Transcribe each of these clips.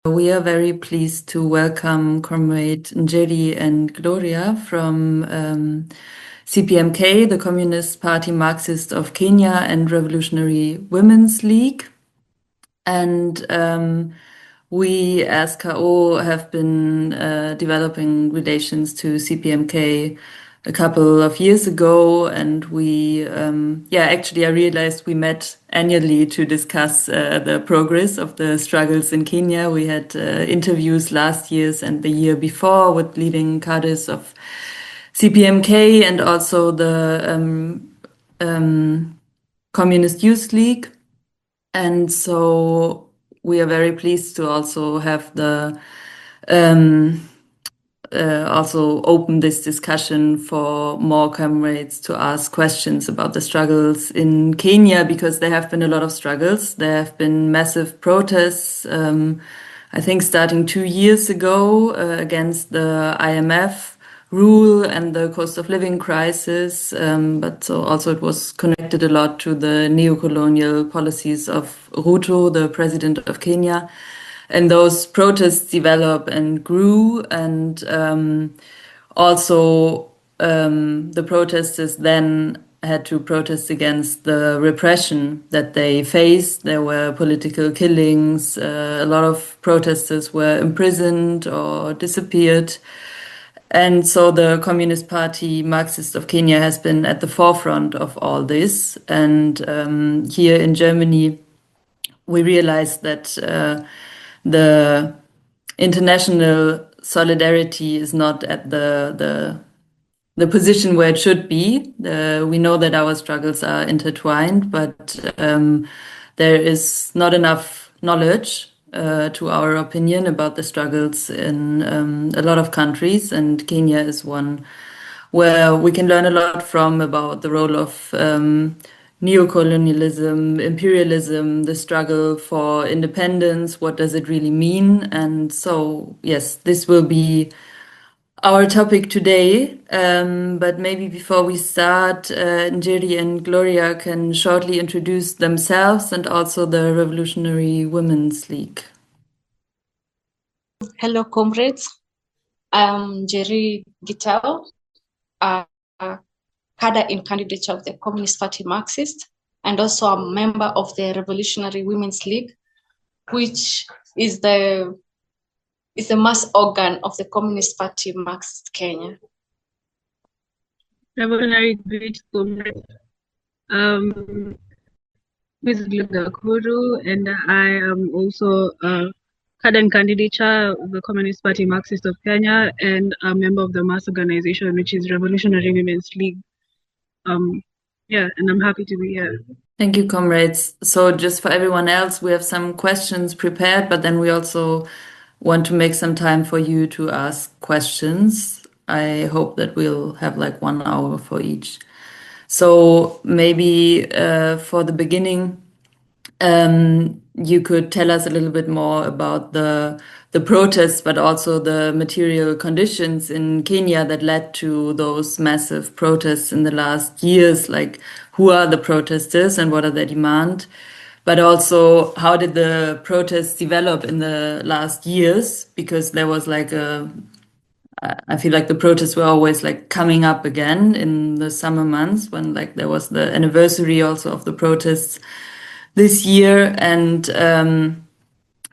We are very pleased to welcome Comrade Njeri and Gloria from CPM-K, the Communist Party Marxist of Kenya, and Revolutionary Women's League. And we, as KO, have been developing relations to CPM-K a couple of years ago, and we, actually I realized we met annually to discuss the progress of the struggles in Kenya. We had interviews last year and the year before with leading cadres of CPM-K and also the Communist Youth League. And so we are very pleased to also have the also open this discussion for more comrades to ask questions about the struggles in Kenya, because there have been a lot of struggles. There have been massive protests, I think starting 2 years ago, against the IMF rule and the cost of living crisis, but so also it was connected a lot to the neocolonial policies of Ruto, the president of Kenya. And those protests developed and grew, and also the protesters then had to protest against the repression that they faced. There were political killings, a lot of protesters were imprisoned or disappeared. And so the Communist Party Marxist of Kenya has been at the forefront of all this. And here in Germany, we realized that the international solidarity is not at the position where it should be. We know that our struggles are intertwined, but there is not enough knowledge, to our opinion, about the struggles in a lot of countries, and Kenya is one where we can learn a lot from about the role of neocolonialism, imperialism, the struggle for independence. What does it really mean? And so, yes, this will be our topic today. But maybe before we start, Njeri and Gloria can shortly introduce themselves and also the Revolutionary Women's League. Hello, comrades. I'm Njeri Gitao, cadre in candidature of the Communist Party Marxist, and also a member of the Revolutionary Women's League, which is the mass organ of the Communist Party Marxist Kenya. Revolutionary great comrade. This is Glenda Kuru, and I am also cadre in candidature of the Communist Party Marxist of Kenya, and a member of the mass organization, which is Revolutionary Women's League. And I'm happy to be here. Thank you, comrades. So just for everyone else, we have some questions prepared, but then we also want to make some time for you to ask questions. I hope that we'll have like 1 hour for each. So maybe for the beginning, you could tell us a little bit more about the protests, but also the material conditions in Kenya that led to those massive protests in the last years. Like, who are the protesters and what are their demands? But also, how did the protests develop in the last years? Because there was like I feel like the protests were always like coming up again in the summer months, when like there was the anniversary also of the protests this year. And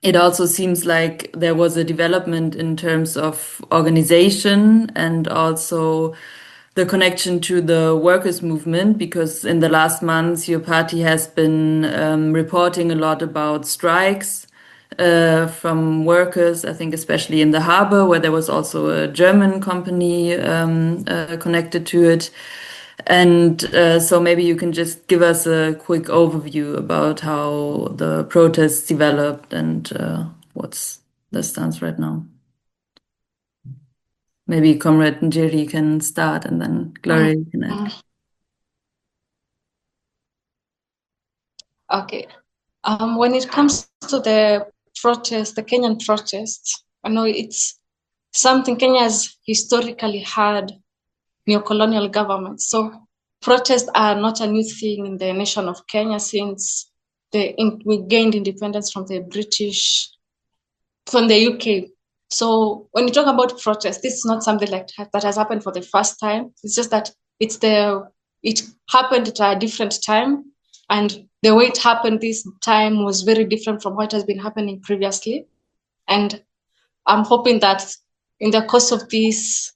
it also seems like there was a development in terms of organization and also the connection to the workers' movement, because in the last months your party has been reporting a lot about strikes from workers, I think especially in the harbor, where there was also a German company connected to it. And so maybe you can just give us a quick overview about how the protests developed and what's the stance right now. Maybe Comrade Njeri can start, and then Gloria can add. Okay. When it comes to the protests, the Kenyan protests, I know it's something Kenya has historically had neocolonial government. So protests are not a new thing in the nation of Kenya since we gained independence from the British from the UK. So when you talk about protest, this is not something like that has happened for the first time. It's just that it happened at a different time, and the way it happened this time was very different from what has been happening previously. And I'm hoping that in the course of this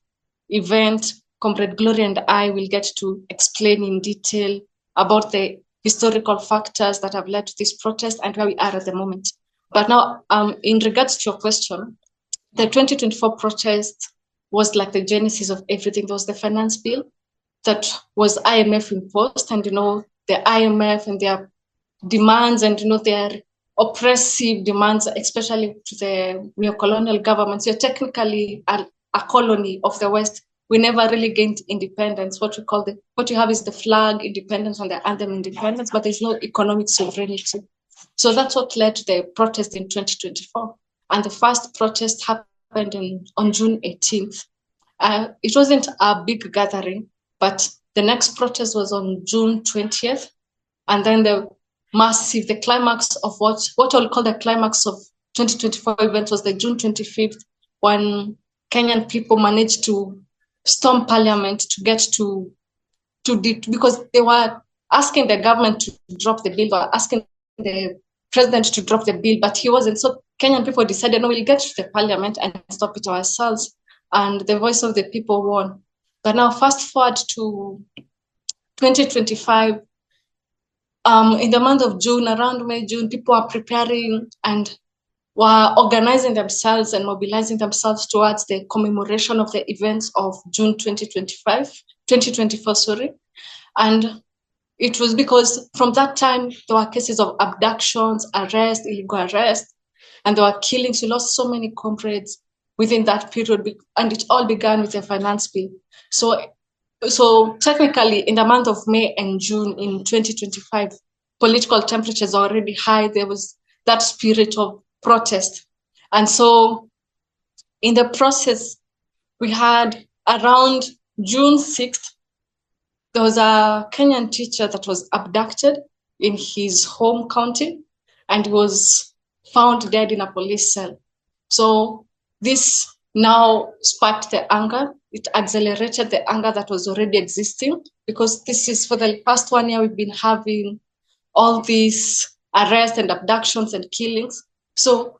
event, Comrade Gloria and I will get to explain in detail about the historical factors that have led to this protest and where we are at the moment. But now, in regards to your question, the 2024 protest was like the genesis of everything. There was the finance bill that was IMF imposed, and the IMF and their demands and their oppressive demands, especially to the neocolonial governments. You're technically a colony of the West. We never really gained independence. What you have is the flag independence and the anthem independence, but there's no economic sovereignty. So that's what led to the protest in 2024. And the first protest happened on June 18th. It wasn't a big gathering, but the next protest was on June 20th. And then the climax of what I'll call the climax of 2024 event was the June 25th, when Kenyan people managed to storm parliament to get because they were asking the government to drop the bill, or asking the president to drop the bill, but he wasn't. So Kenyan people decided, no, we'll get to the parliament and stop it ourselves. And the voice of the people won. But now fast forward to 2025, in the month of June, around May, June, people are preparing and were organizing themselves and mobilizing themselves towards the commemoration of the events of June 2024, sorry. And it was because from that time, there were cases of abductions, arrests, illegal arrests, and there were killings. We lost so many comrades within that period, and it all began with the finance bill. So technically, in the month of May and June in 2025, political temperatures are already high. There was that spirit of protest. And so in the process, we had around June 6th, there was a Kenyan teacher that was abducted in his home county and was found dead in a police cell. So this now sparked the anger. It accelerated the anger that was already existing, because this is for the past 1 year, we've been having all these arrests and abductions and killings. So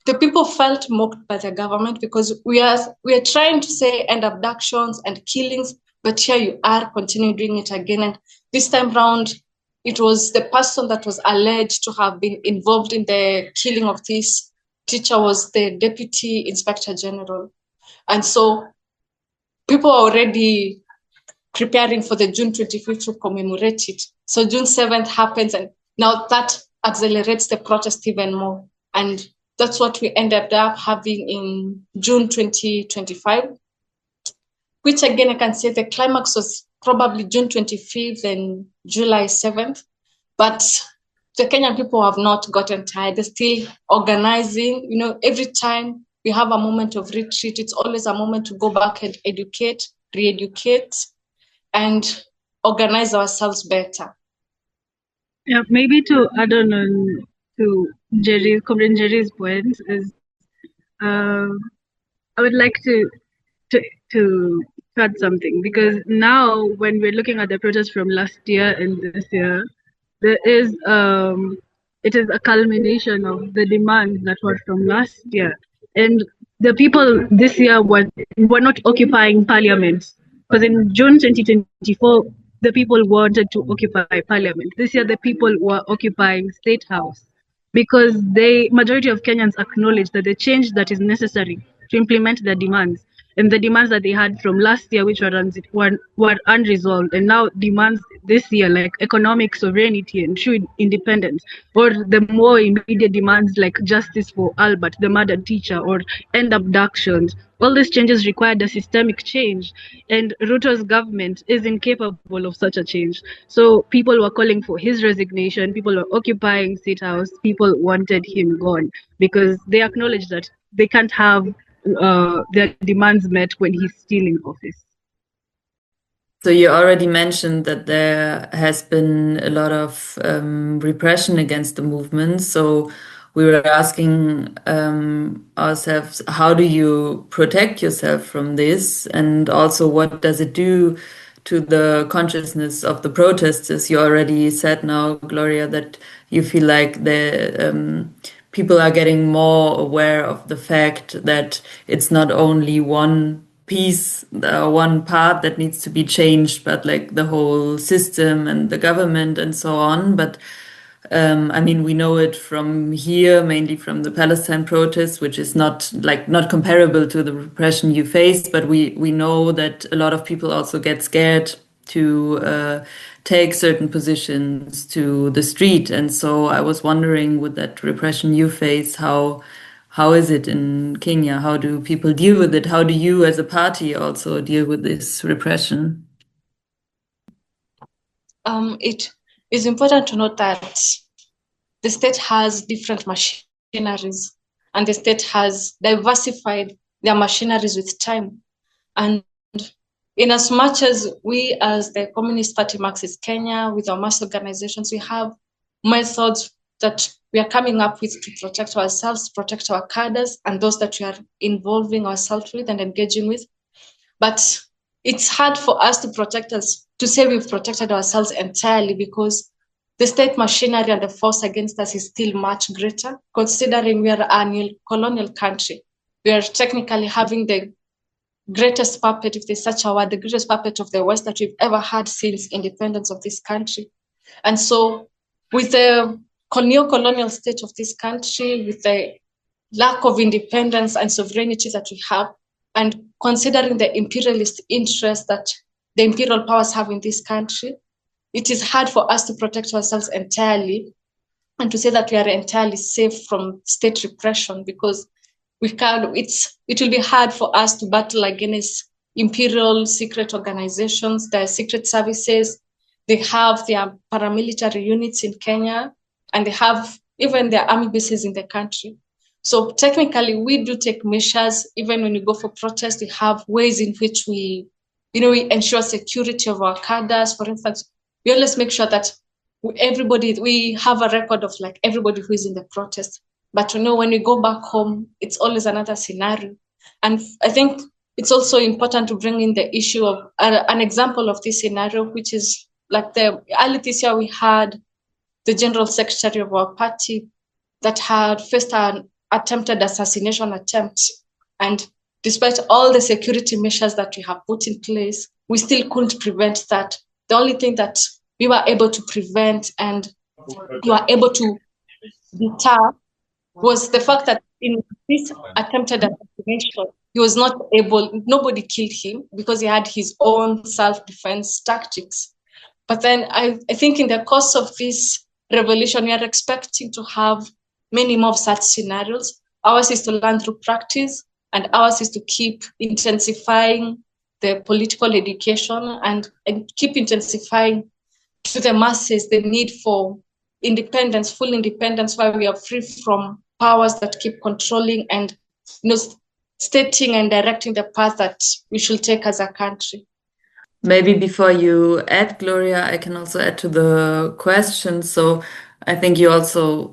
the people felt mocked by the government, because we are trying to say end abductions and killings, but here you are continuing doing it again. And this time round, it was the person that was alleged to have been involved in the killing of this teacher was the Deputy Inspector General. And so people are already preparing for the June 25th to commemorate it. So June 7th happens, and now that accelerates the protest even more. And that's what we ended up having in June 2025, which again, I can say the climax was probably June 25th and July 7th. But the Kenyan people have not gotten tired. They're still organizing. Every time we have a moment of retreat, it's always a moment to go back and educate, re-educate, and organize ourselves better. Yeah, maybe to add on to Comrade Njeri's point is, I would like to add something, because now when we're looking at the protests from last year and this year, there is it is a culmination of the demands that were from last year, and the people this year were not occupying parliament, because in June 2024 the people wanted to occupy parliament. This year the people were occupying State House, because the majority of Kenyans acknowledge that the change that is necessary to implement their demands, and the demands that they had from last year, which were unresolved, and now demands this year, like economic sovereignty and true independence, or the more immediate demands like justice for Albert, the murdered teacher, or end abductions. All these changes required a systemic change, and Ruto's government is incapable of such a change. So people were calling for his resignation, people were occupying State House, people wanted him gone, because they acknowledge that they can't have their demands met when he's still in office. So you already mentioned that there has been a lot of repression against the movement. So we were asking ourselves, how do you protect yourself from this? And also, what does it do to the consciousness of the protesters? You already said now, Gloria, that you feel like the people are getting more aware of the fact that it's not only one piece, one part that needs to be changed, but like the whole system and the government and so on. But I mean, we know it from here, mainly from the Palestine protests, which is not comparable to the repression you faced. But we know that a lot of people also get scared to take certain positions to the street. And so I was wondering, with that repression you face, how is it in Kenya? How do people deal with it? How do you, as a party, also deal with this repression? It is important to note that the state has different machineries, and the state has diversified their machineries with time. And in as much as we, as the Communist Party Marxist Kenya, with our mass organizations, we have methods that we are coming up with to protect ourselves, protect our cadres, and those that we are involving ourselves with and engaging with. But it's hard for us to protect us, to say we've protected ourselves entirely, because the state machinery and the force against us is still much greater, considering we are a neocolonial country. We are technically having the greatest puppet, if there's such a word, the greatest puppet of the West that we've ever had since independence of this country. And so with the neocolonial state of this country, with the lack of independence and sovereignty that we have, and considering the imperialist interest that the imperial powers have in this country, it is hard for us to protect ourselves entirely and to say that we are entirely safe from state repression, because it will be hard for us to battle against imperial secret organizations, their secret services. They have their paramilitary units in Kenya, and they have even their army bases in the country. So technically, we do take measures. Even when we go for protest, we have ways in which we ensure security of our cadres. For instance, we always make sure that we have a record of like everybody who is in the protest. But when we go back home, it's always another scenario. And I think it's also important to bring in the issue of an example of this scenario, which is like early this year, we had the general secretary of our party that had faced an attempted assassination attempt. And despite all the security measures that we have put in place, we still couldn't prevent that. The only thing that we were able to prevent and we were able to deter was the fact that in this attempted assassination, he was not able, nobody killed him because he had his own self-defense tactics. But then I think in the course of this revolution, we are expecting to have many more of such scenarios. Ours is to learn through practice, and ours is to keep intensifying the political education and keep intensifying to the masses the need for independence, full independence, where we are free from powers that keep controlling and stating and directing the path that we should take as a country. Maybe before you add, Gloria, I can also add to the question. So I think you also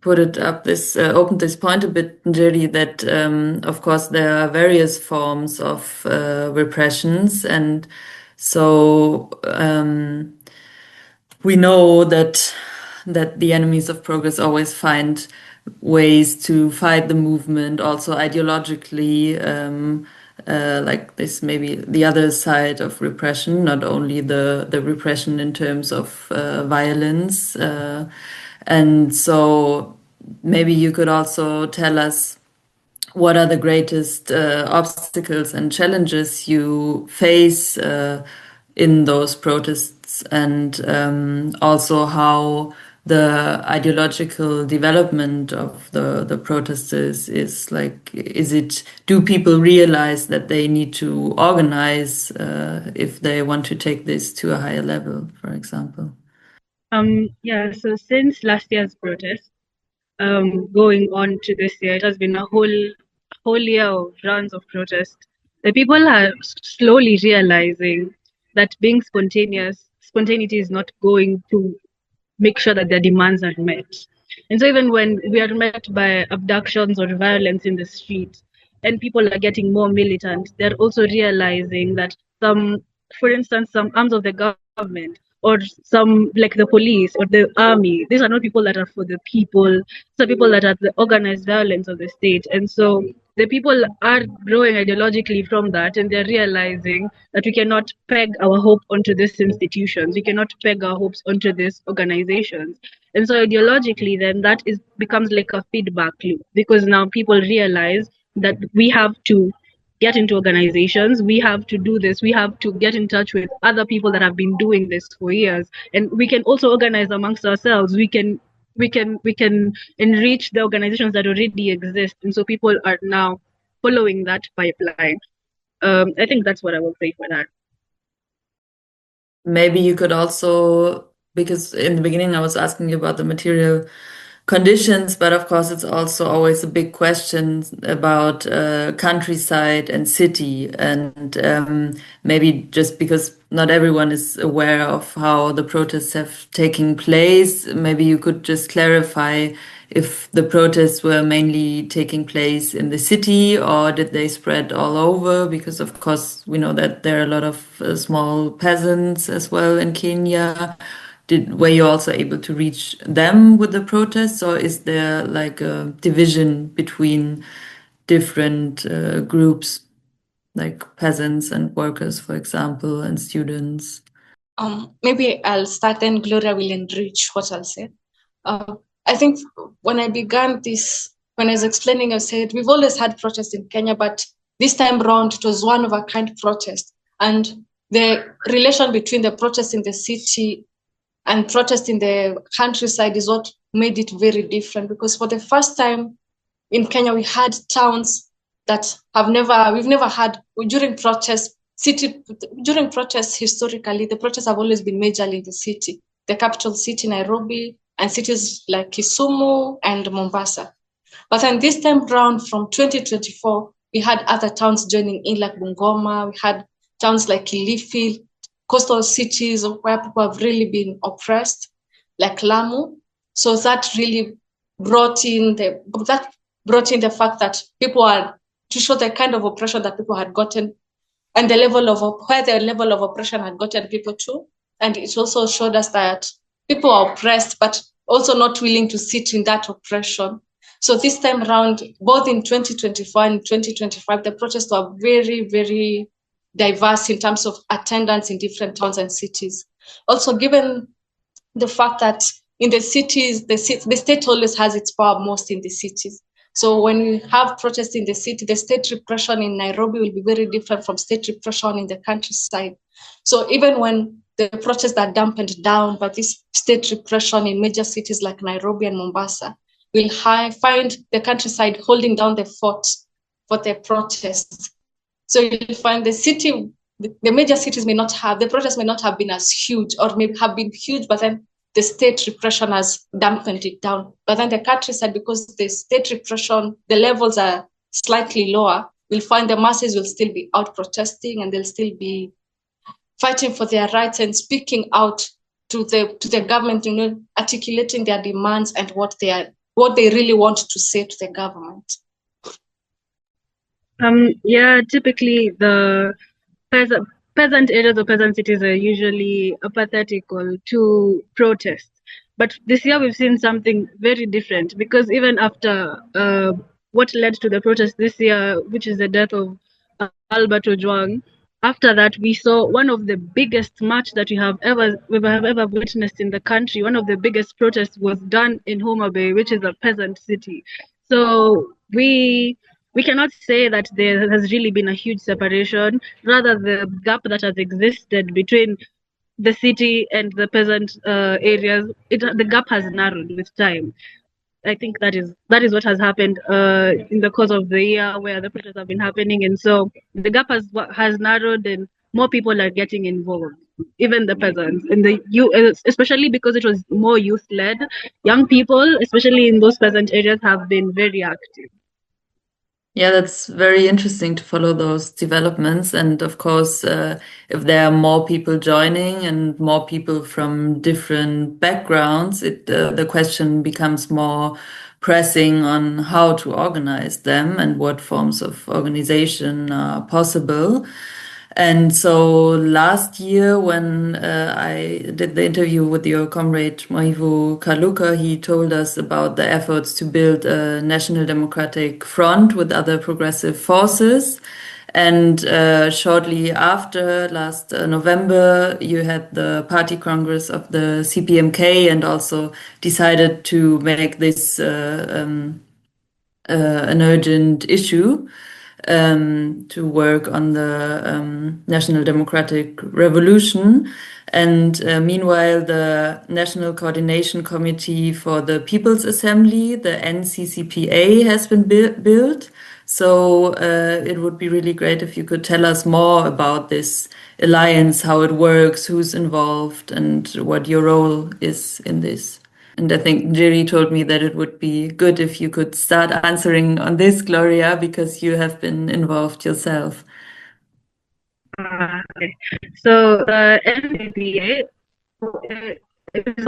opened this point a bit, Njeri, that of course there are various forms of repressions, and so we know that the enemies of progress always find ways to fight the movement, also ideologically. Like this, maybe the other side of repression, not only the repression in terms of violence. And so maybe you could also tell us what are the greatest obstacles and challenges you face in those protests, and also how the ideological development of the protesters is like. Do people realize that they need to organize if they want to take this to a higher level, for example? So since last year's protest, going on to this year, it has been a whole year of rounds of protest. The people are slowly realizing that being spontaneity is not going to make sure that their demands are met. And so even when we are met by abductions or violence in the streets, and people are getting more militant, they're also realizing that for instance, some arms of the government or some like the police or the army, these are not people that are for the people. These are people that are the organized violence of the state. And so the people are growing ideologically from that, and they're realizing that we cannot peg our hope onto these institutions. We cannot peg our hopes onto these organizations. And so ideologically, then that becomes like a feedback loop, because now people realize that we have to get into organizations, we have to do this, we have to get in touch with other people that have been doing this for years, and we can also organize amongst ourselves. We can enrich the organizations that already exist, and so people are now following that pipeline. I think that's what I will say for that. Maybe you could also, because in the beginning I was asking you about the material conditions, but of course it's also always a big question about countryside and city, and maybe just because not everyone is aware of how the protests have taken place, maybe you could just clarify if the protests were mainly taking place in the city or did they spread all over, because of course we know that there are a lot of small peasants as well in Kenya. Were you also able to reach them with the protests, or is there like a division between different groups, like peasants and workers, for example, and students? Maybe I'll start, then Gloria will enrich what I'll say. I think when I began this, when I was explaining, I said we've always had protests in Kenya, but this time round it was one of a kind protest, and the relation between the protests in the city and protest in the countryside is what made it very different, because for the first time in Kenya, we had towns that we've never had during protests. During protests, historically, the protests have always been majorly in the city, the capital city, Nairobi, and cities like Kisumu and Mombasa. But then this time round, from 2024, we had other towns joining in, like Bungoma. We had towns like Kilifi, coastal cities where people have really been oppressed, like Lamu. So that really brought in the fact that people are to show the kind of oppression that people had gotten and the level of oppression had gotten people to. And it also showed us that people are oppressed, but also not willing to sit in that oppression. So this time around, both in 2024 and 2025, the protests were very, very diverse in terms of attendance in different towns and cities. Also, given the fact that in the cities, the state always has its power most in the cities. So when we have protests in the city, the state repression in Nairobi will be very different from state repression in the countryside. So even when the protests are dampened down by this state repression in major cities like Nairobi and Mombasa, we'll find the countryside holding down the fort for the protests. So you'll find the major cities the protests may not have been as huge, or may have been huge, but then the state repression has dampened it down. But then the countryside, because the state repression, the levels are slightly lower, we'll find the masses will still be out protesting, and they'll still be fighting for their rights and speaking out to the government, articulating their demands and what they really want to say to the government. Typically the peasant areas or peasant cities are usually apathetical to protests. But this year we've seen something very different, because even after what led to the protest this year, which is the death of Albert Ojwang, after that we saw one of the biggest march that we have ever witnessed in the country. One of the biggest protests was done in Homa Bay, which is a peasant city. So we cannot say that there has really been a huge separation. Rather, the gap that has existed between the city and the peasant areas, the gap has narrowed with time. I think that is what has happened in the course of the year where the protests have been happening, and so the gap has narrowed, and more people are getting involved, even the peasants, and especially because it was more youth-led. Young people, especially in those peasant areas, have been very active. Yeah, that's very interesting to follow those developments. And of course, if there are more people joining and more people from different backgrounds, the question becomes more pressing on how to organize them and what forms of organization are possible. And so last year, when I did the interview with your comrade Moivu Kaluka, he told us about the efforts to build a national democratic front with other progressive forces. And shortly after, last November, you had the party congress of the CPM-K and also decided to make this an urgent issue. To work on the National Democratic Revolution. And meanwhile, the National Coordination Committee for the People's Assembly, the NCCPA, has been built. So it would be really great if you could tell us more about this alliance, how it works, who's involved, and what your role is in this. And I think Njeri told me that it would be good if you could start answering on this, Gloria, because you have been involved yourself. Okay. So NCPA is a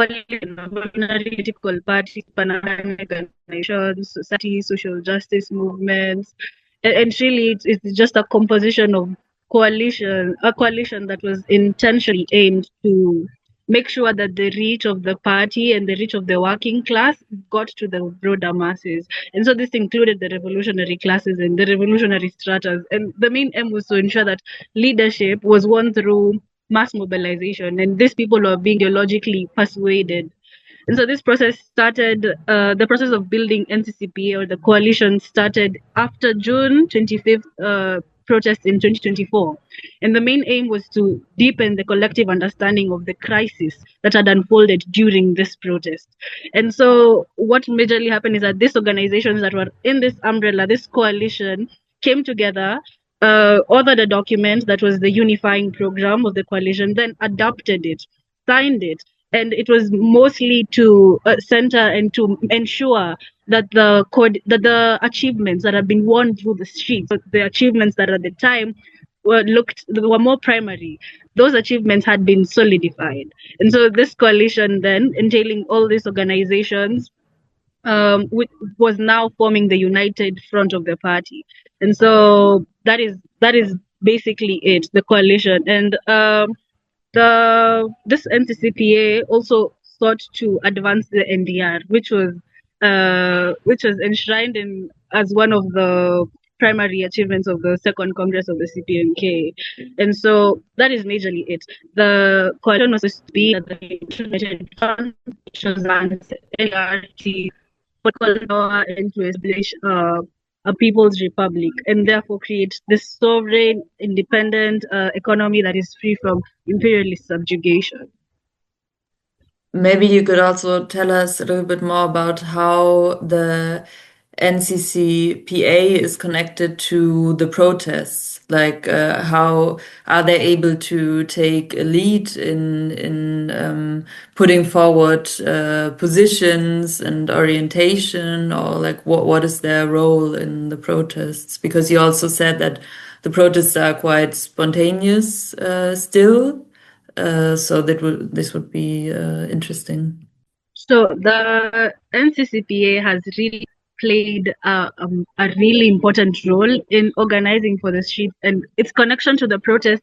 political party, organizations, society, social justice movements, and really it's just a composition of a coalition that was intentionally aimed to make sure that the reach of the party and the reach of the working class got to the broader masses. And so this included the revolutionary classes and the revolutionary stratas. And the main aim was to ensure that leadership was won through mass mobilization, and these people were being ideologically persuaded. And so this process started, the process of building NCCPA or the coalition started after June 25th protests in 2024. And the main aim was to deepen the collective understanding of the crisis that had unfolded during this protest. And so what majorly happened is that these organizations that were in this umbrella, this coalition, came together, authored a document that was the unifying program of the coalition, then adopted it, signed it, and it was mostly to center and to ensure that the achievements that have been won through the streets, the achievements that at the time were more primary, those achievements had been solidified. And so this coalition then, entailing all these organizations, was now forming the united front of the party. And so that is basically it, the coalition. And this NCCPA also sought to advance the NDR, which was enshrined in as one of the primary achievements of the second Congress of the CPM-K. And so that is majorly it. The coalition was supposed to be the United Front, which was an NRT, political power, and to establish a people's republic, and therefore create this sovereign, independent economy that is free from imperialist subjugation. Maybe you could also tell us a little bit more about how the NCCPA is connected to the protests. Like, how are they able to take a lead in putting forward positions and orientation, or like what is their role in the protests? Because you also said that the protests are quite spontaneous still. So this would be interesting. So the NCCPA has really played a really important role in organizing for the streets and its connection to the protest.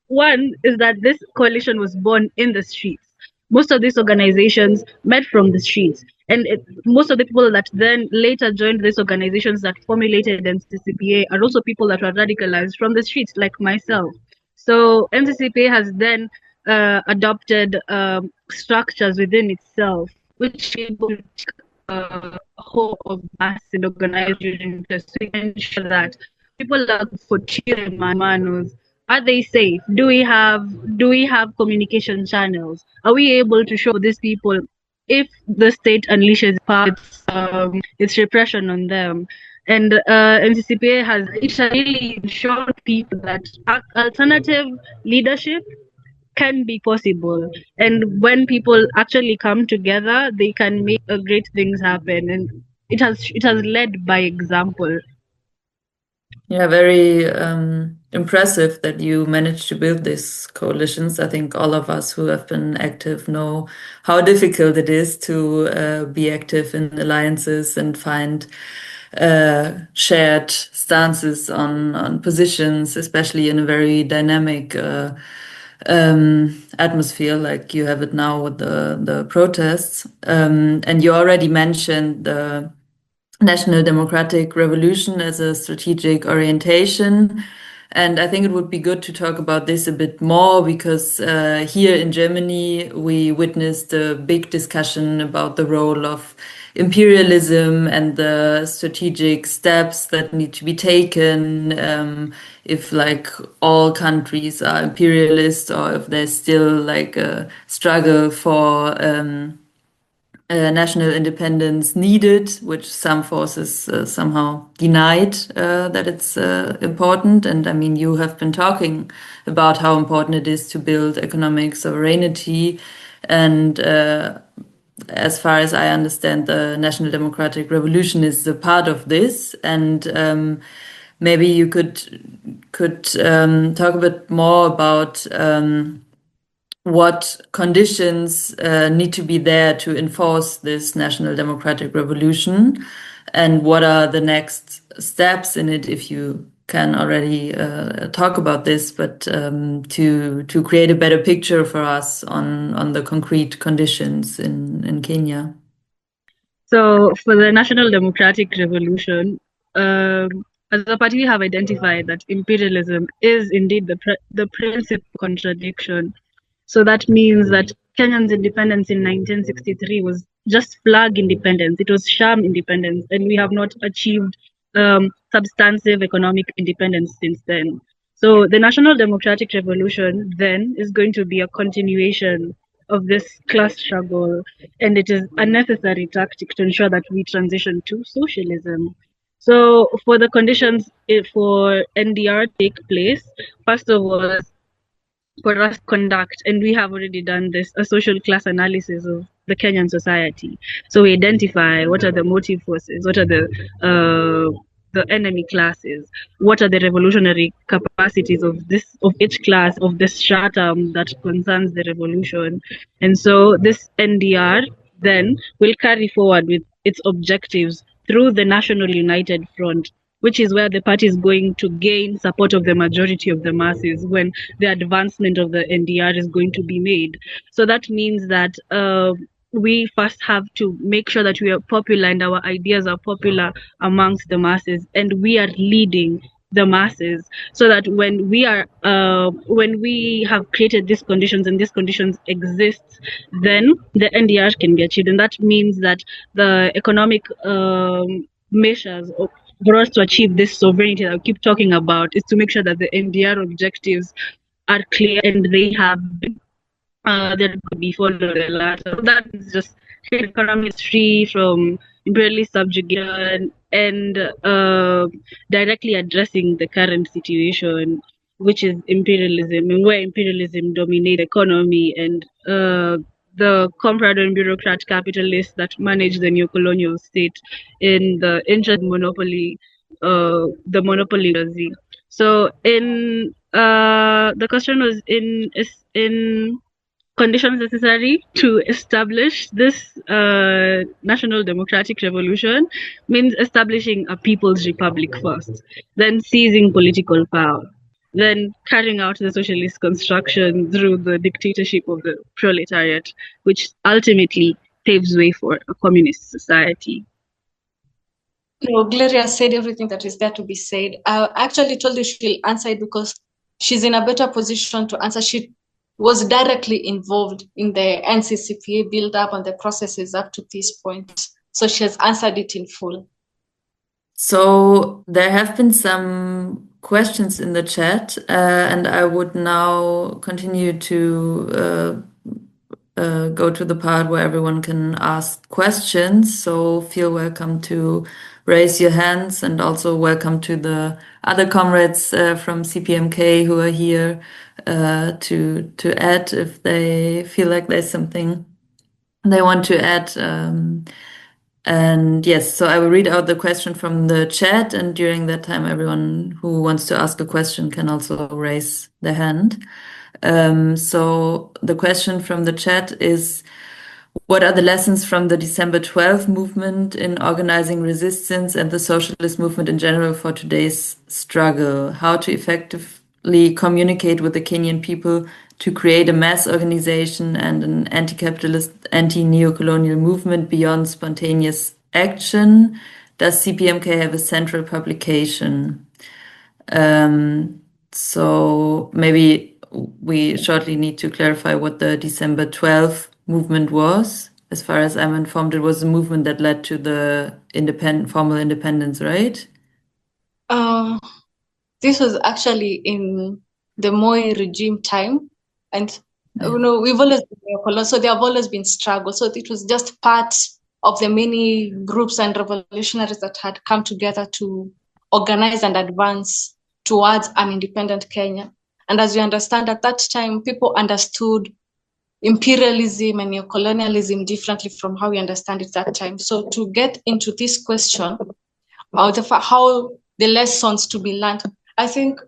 One is that this coalition was born in the streets. Most of these organizations met from the streets, and most of the people that then later joined these organizations that formulated NCCPA are also people that were radicalized from the streets, like myself. So NCCPA has then adopted structures within itself, which able to take a whole of mass and organized interest to ensure that people are for children manuals. Are they safe? Do we have communication channels? Are we able to show these people if the state unleashes its repression on them? And NCCPA has really shown people that alternative leadership can be possible, and when people actually come together, they can make great things happen. And it has led by example. Yeah, very impressive that you managed to build these coalitions. I think all of us who have been active know how difficult it is to be active in alliances and find shared stances on positions, especially in a very dynamic atmosphere like you have it now with the protests. And you already mentioned the National Democratic Revolution as a strategic orientation. And I think it would be good to talk about this a bit more because here in Germany, we witnessed a big discussion about the role of imperialism and the strategic steps that need to be taken if like all countries are imperialist or if there's still like a struggle for national independence needed, which some forces somehow denied that it's important. And I mean, you have been talking about how important it is to build economic sovereignty. And as far as I understand, the National Democratic Revolution is a part of this. And maybe you could talk a bit more about what conditions need to be there to enforce this national democratic revolution, and what are the next steps in it, if you can already talk about this, but to create a better picture for us on the concrete conditions in Kenya. So for the National Democratic Revolution, as a party, we have identified that imperialism is indeed the principal contradiction. So that means that Kenyan's independence in 1963 was just flag independence. It was sham independence, and we have not achieved substantive economic independence since then. So the National Democratic Revolution then is going to be a continuation of this class struggle, and it is a necessary tactic to ensure that we transition to socialism. So for the conditions for NDR take place, first of all, for us to conduct, and we have already done this, a social class analysis of the Kenyan society. So we identify what are the motive forces, what are the enemy classes, what are the revolutionary capacities of each class of this stratum that concerns the revolution. And so this NDR then will carry forward with its objectives through the National United Front, which is where the party is going to gain support of the majority of the masses when the advancement of the NDR is going to be made. So that means that we first have to make sure that we are popular and our ideas are popular amongst the masses, and we are leading the masses, so that when we have created these conditions and these conditions exist, then the NDR can be achieved. And that means that the economic measures for us to achieve this sovereignty that I keep talking about is to make sure that the NDR objectives are clear and they have been there could be followed the latter. That is just the economy is free from imperialist subjugation and directly addressing the current situation, which is imperialism, and where imperialism dominates the economy and the comrade and bureaucrat capitalists that manage the neocolonial state in the interest monopoly, the monopoly. So in the question was in conditions necessary to establish this national democratic revolution means establishing a people's republic first, then seizing political power, then carrying out the socialist construction through the dictatorship of the proletariat, which ultimately paves way for a communist society. No, Gloria said everything that is there to be said. I actually told you she'll answer it because she's in a better position to answer. She was directly involved in the NCCPA build-up and the processes up to this point. So she has answered it in full. So there have been some questions in the chat, and I would now continue to go to the part where everyone can ask questions. So feel welcome to raise your hands, and also welcome to the other comrades from CPM-K who are here to add if they feel like there's something they want to add. And yes, so I will read out the question from the chat, and during that time, everyone who wants to ask a question can also raise their hand. So the question from the chat is, what are the lessons from the December 12 movement in organizing resistance and the socialist movement in general for today's struggle? How to effectively communicate with the Kenyan people to create a mass organization and an anti-capitalist, anti-neocolonial movement beyond spontaneous action? Does CPM-K have a central publication? So maybe we shortly need to clarify what the December 12 movement was. As far as I'm informed, it was a movement that led to the formal independence, right? This was actually in the Moi regime time, and we've always been neocolonial, so there have always been struggles. So it was just part of the many groups and revolutionaries that had come together to organize and advance towards an independent Kenya. And as we understand, at that time, people understood imperialism and neocolonialism differently from how we understand it at that time. So to get into this question, how the lessons to be learned, I think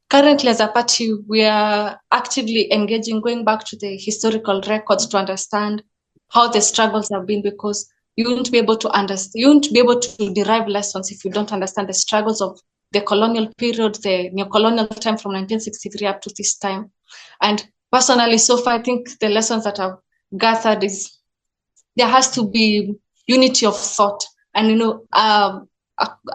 currently as a party, we are actively engaging, going back to the historical records to understand how the struggles have been, because you won't be able to derive lessons if you don't understand the struggles of the colonial period, the neocolonial time from 1963 up to this time. And personally, so far, I think the lessons that I've gathered is there has to be unity of thought and,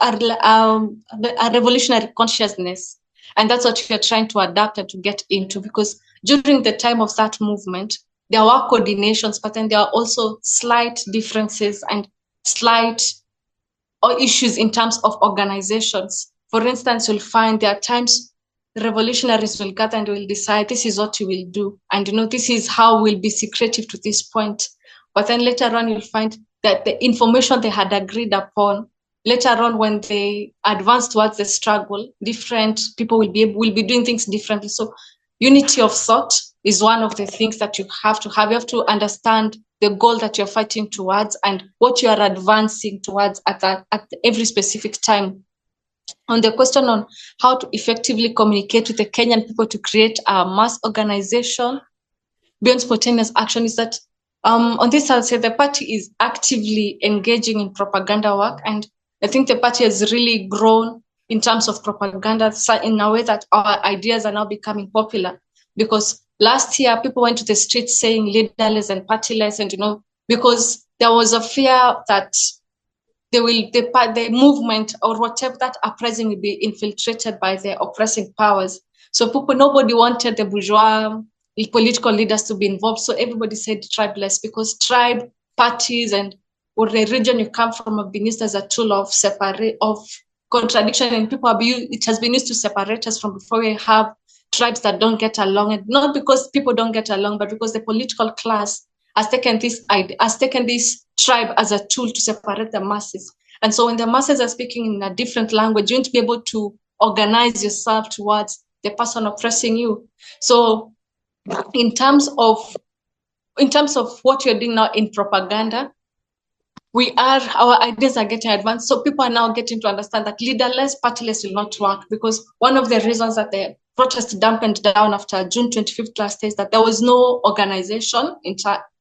a revolutionary consciousness. And that's what we are trying to adapt and to get into, because during the time of that movement, there were coordinations, but then there are also slight differences and slight issues in terms of organizations. For instance, you'll find there are times revolutionaries will gather and will decide this is what we will do. And this is how we'll be secretive to this point. But then later on, you'll find that the information they had agreed upon, later on when they advance towards the struggle, different people will be doing things differently. So unity of thought is one of the things that you have to have. You have to understand the goal that you're fighting towards and what you are advancing towards at every specific time. On the question on how to effectively communicate with the Kenyan people to create a mass organization beyond spontaneous action, is that on this, I'll say the party is actively engaging in propaganda work. And I think the party has really grown in terms of propaganda in a way that our ideas are now becoming popular. Because last year, people went to the streets saying leaderless and partyless, and because there was a fear that the movement or whatever that uprising will be infiltrated by the oppressing powers. So nobody wanted the bourgeois political leaders to be involved. So everybody said tribeless, because tribe parties or the region you come from have been used as a tool of contradiction, and it has been used to separate us from before we have tribes that don't get along, and not because people don't get along, but because the political class has taken this tribe as a tool to separate the masses. And so when the masses are speaking in a different language, you won't be able to organize yourself towards the person oppressing you. So in terms of what you're doing now in propaganda, our ideas are getting advanced. So people are now getting to understand that leaderless, partyless will not work, because one of the reasons that the protest dampened down after June 25th last year is that there was no organization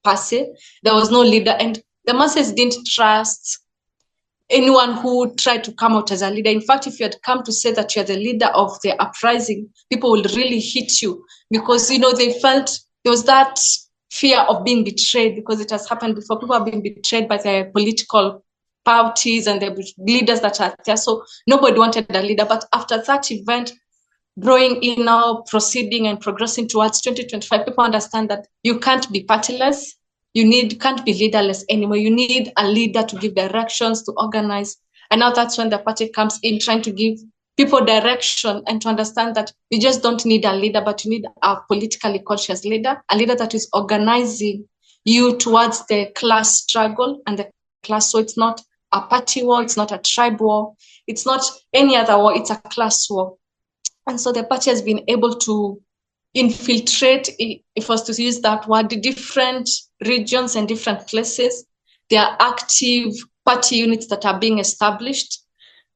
per se, there was no leader, and the masses didn't trust anyone who tried to come out as a leader. In fact, if you had come to say that you're the leader of the uprising, people will really hit you, because they felt there was that fear of being betrayed, because it has happened before. People have been betrayed by their political parties and the leaders that are there. So nobody wanted a leader. But after that event, growing in now, proceeding and progressing towards 2025, people understand that you can't be partyless. Can't be leaderless anymore. You need a leader to give directions, to organize. And now that's when the party comes in, trying to give people direction and to understand that you just don't need a leader, but you need a politically conscious leader, a leader that is organizing you towards the class struggle and the class. So it's not a party war, it's not a tribe war, it's not any other war, it's a class war. And so the party has been able to infiltrate, if I was to use that word, different regions and different places. There are active party units that are being established,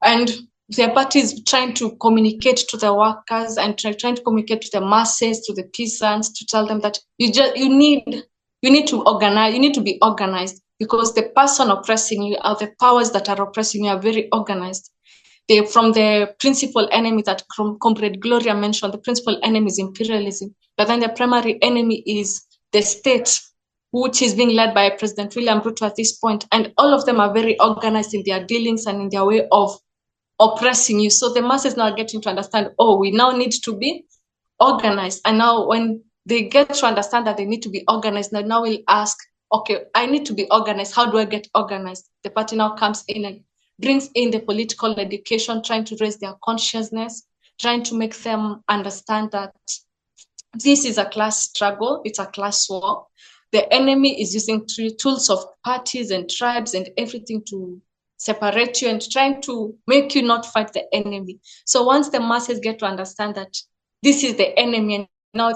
and their party is trying to communicate to the workers and trying to communicate to the masses, to the peasants, to tell them that you need to organize, you need to be organized, because the person oppressing you, or the powers that are oppressing you, are very organized. From the principal enemy that Comrade Gloria mentioned, the principal enemy is imperialism, but then the primary enemy is the state, which is being led by President William Ruto at this point. And all of them are very organized in their dealings and in their way of oppressing you. So the masses now are getting to understand, oh, we now need to be organized. And now when they get to understand that they need to be organized, now we'll ask, okay, I need to be organized. How do I get organized? The party now comes in and brings in the political education, trying to raise their consciousness, trying to make them understand that this is a class struggle, it's a class war. The enemy is using tools of parties and tribes and everything to separate you and trying to make you not fight the enemy. So once the masses get to understand that this is the enemy, and now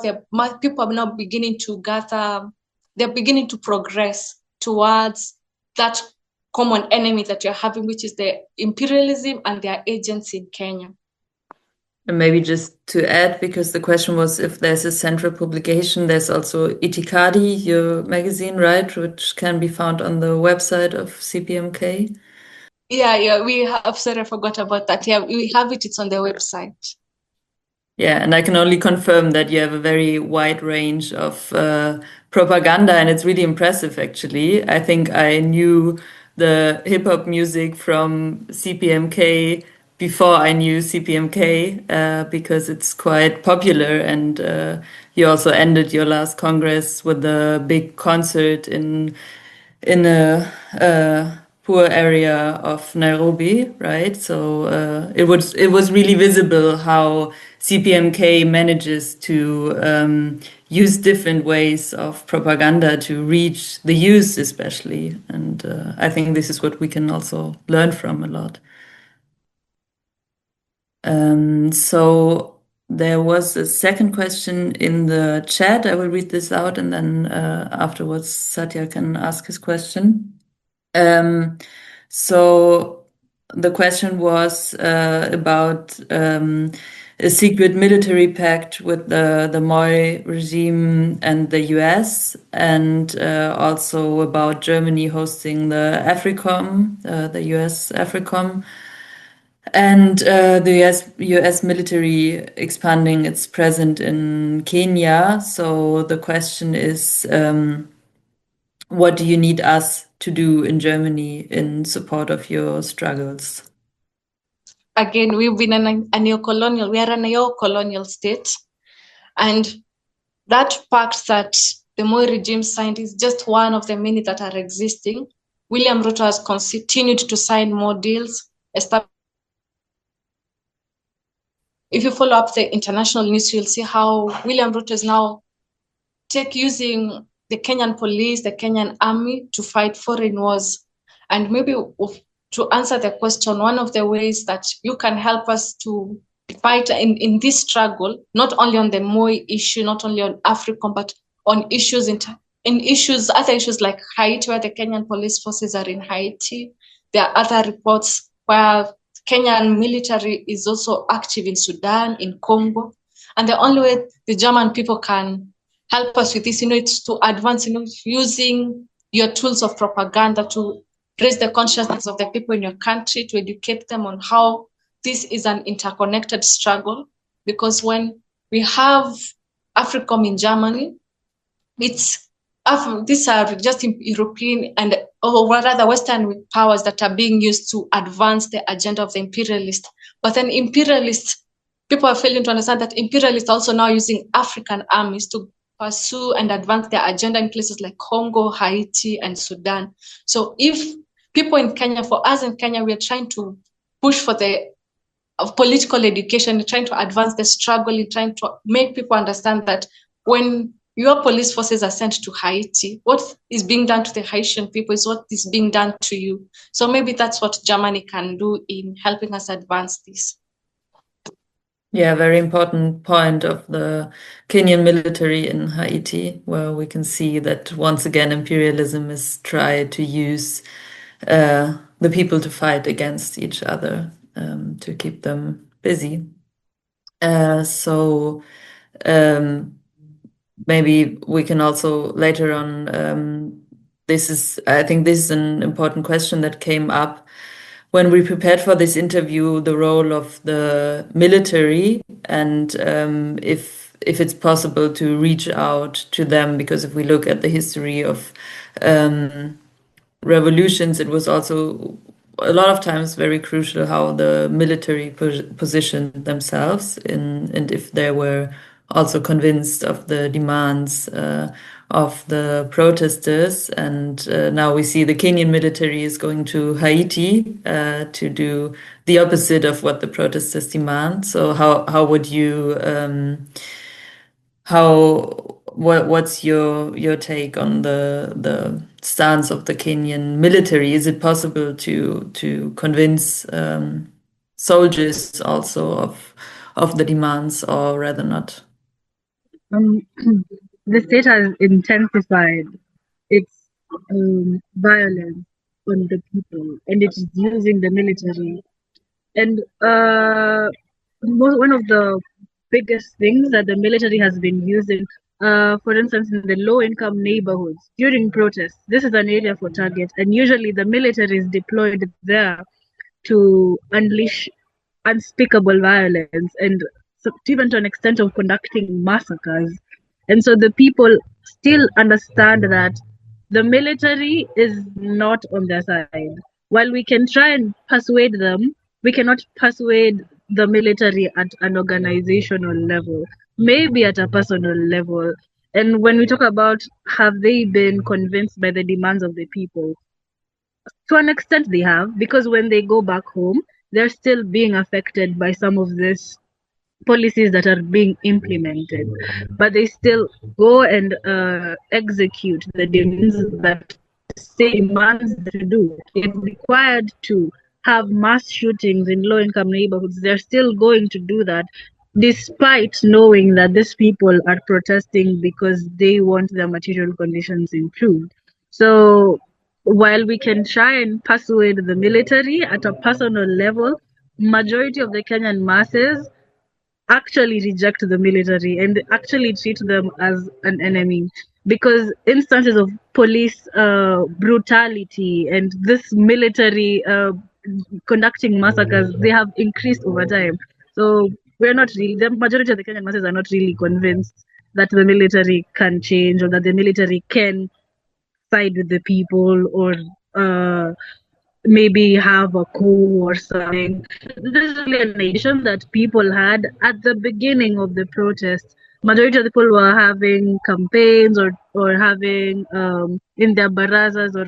people are now beginning to gather, they're beginning to progress towards that common enemy that you're having, which is the imperialism and their agents in Kenya. And maybe just to add, because the question was if there's a central publication, there's also Itikadi, your magazine, right, which can be found on the website of CPM-K. Yeah, we have, sorry, I forgot about that. Yeah, we have it, it's on the website. Yeah, and I can only confirm that you have a very wide range of propaganda, and it's really impressive, actually. I think I knew the hip-hop music from CPM-K before I knew CPM-K, because it's quite popular, and you also ended your last Congress with a big concert in a poor area of Nairobi, right? So it was really visible how CPM-K manages to use different ways of propaganda to reach the youth, especially. And I think this is what we can also learn from a lot. So there was a second question in the chat. I will read this out, and then afterwards Satya can ask his question. So the question was about a secret military pact with the Moi regime and the US, and also about Germany hosting the AFRICOM, the US AFRICOM, and the US military expanding its presence in Kenya. So the question is, what do you need us to do in Germany in support of your struggles? Again, we've been a neocolonial, we are a neocolonial state. And that pact that the Moi regime signed is just one of the many that are existing. William Ruto has continued to sign more deals. If you follow up the international news, you'll see how William Ruto is now using the Kenyan police, the Kenyan army to fight foreign wars. And maybe to answer the question, one of the ways that you can help us to fight in this struggle, not only on the Moi issue, not only on Africa, but on issues other issues like Haiti, where the Kenyan police forces are in Haiti. There are other reports where Kenyan military is also active in Sudan, in Congo. And the only way the German people can help us with this, it's to advance, using your tools of propaganda to raise the consciousness of the people in your country, to educate them on how this is an interconnected struggle. Because when we have AFRICOM in Germany, these are just European or rather Western powers that are being used to advance the agenda of the imperialists. But then people are failing to understand that imperialists are also now using African armies to pursue and advance their agenda in places like Congo, Haiti, and Sudan. So if people in Kenya, for us in Kenya, we are trying to push for the political education, trying to advance the struggle, trying to make people understand that when your police forces are sent to Haiti, what is being done to the Haitian people is what is being done to you. So maybe that's what Germany can do in helping us advance this. Yeah, very important point of the Kenyan military in Haiti, where we can see that once again imperialism is tried to use the people to fight against each other to keep them busy. So maybe we can also later on, I think this is an important question that came up when we prepared for this interview, the role of the military and if it's possible to reach out to them, because if we look at the history of revolutions, it was also a lot of times very crucial how the military positioned themselves and if they were also convinced of the demands of the protesters. And now we see the Kenyan military is going to Haiti to do the opposite of what the protesters demand. So how would you what's your take on the stance of the Kenyan military? Is it possible to convince soldiers also of the demands, or rather not? The state has intensified its violence on the people, and it is using the military. And one of the biggest things that the military has been using, for instance, in the low-income neighborhoods during protests, this is an area for target, and usually the military is deployed there to unleash unspeakable violence and even to an extent of conducting massacres. And so the people still understand that the military is not on their side. While we can try and persuade them, we cannot persuade the military at an organizational level, maybe at a personal level. And when we talk about have they been convinced by the demands of the people, to an extent they have, because when they go back home, they're still being affected by some of these policies that are being implemented, but they still go and execute the demands that say demands to do. If required to have mass shootings in low-income neighborhoods, they're still going to do that, despite knowing that these people are protesting because they want their material conditions improved. So while we can try and persuade the military at a personal level, majority of the Kenyan masses actually reject the military and actually treat them as an enemy, because instances of police brutality and this military conducting massacres, they have increased over time. So we're not really, the majority of the Kenyan masses are not really convinced that the military can change or that the military can side with the people or maybe have a coup or something. This is really an idea that people had at the beginning of the protest. Majority of the people were having campaigns or having in their barazas or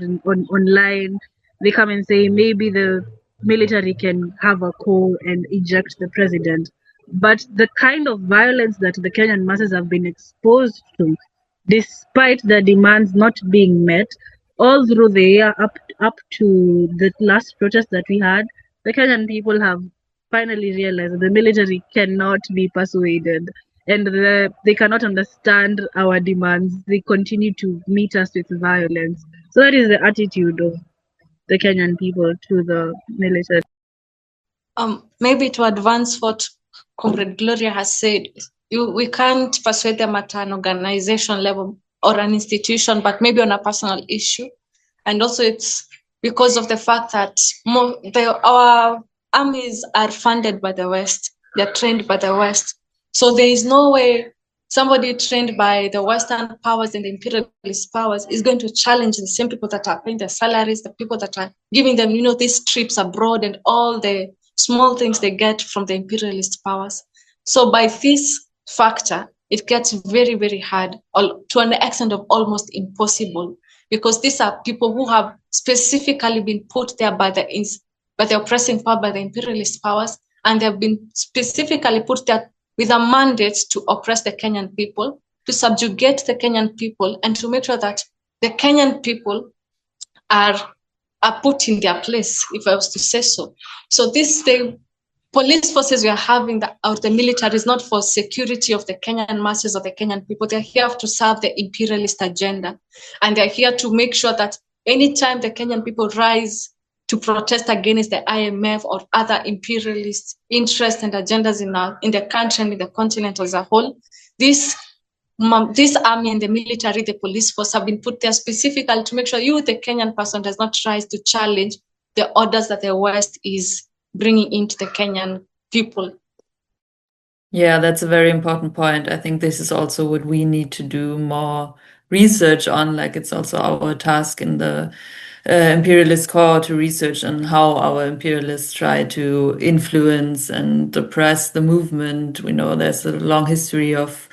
online, they come and say maybe the military can have a coup and eject the president. But the kind of violence that the Kenyan masses have been exposed to, despite the demands not being met, all through the year up to the last protest that we had, the Kenyan people have finally realized that the military cannot be persuaded and they cannot understand our demands. They continue to meet us with violence. So that is the attitude of the Kenyan people to the military. Maybe to advance what Comrade Gloria has said, we can't persuade them at an organization level or an institution, but maybe on a personal issue. And also it's because of the fact that our armies are funded by the West. They're trained by the West. So there is no way somebody trained by the Western powers and the imperialist powers is going to challenge the same people that are paying their salaries, the people that are giving them, these trips abroad and all the small things they get from the imperialist powers. So by this factor, it gets very, very hard, to an extent of almost impossible, because these are people who have specifically been put there by the oppressing power, by the imperialist powers, and they have been specifically put there with a mandate to oppress the Kenyan people, to subjugate the Kenyan people, and to make sure that the Kenyan people are put in their place, if I was to say so. So police forces we are having or the military is not for security of the Kenyan masses or the Kenyan people. They're here to serve the imperialist agenda. And they're here to make sure that anytime the Kenyan people rise to protest against the IMF or other imperialist interests and agendas in the country and in the continent as a whole, this army and the military, the police force have been put there specifically to make sure you, the Kenyan person, does not try to challenge the orders that the West is bringing into the Kenyan people. Yeah, that's a very important point. I think this is also what we need to do more research on. Like, it's also our task in the imperialist core to research on how our imperialists try to influence and oppress the movement. We know there's a long history of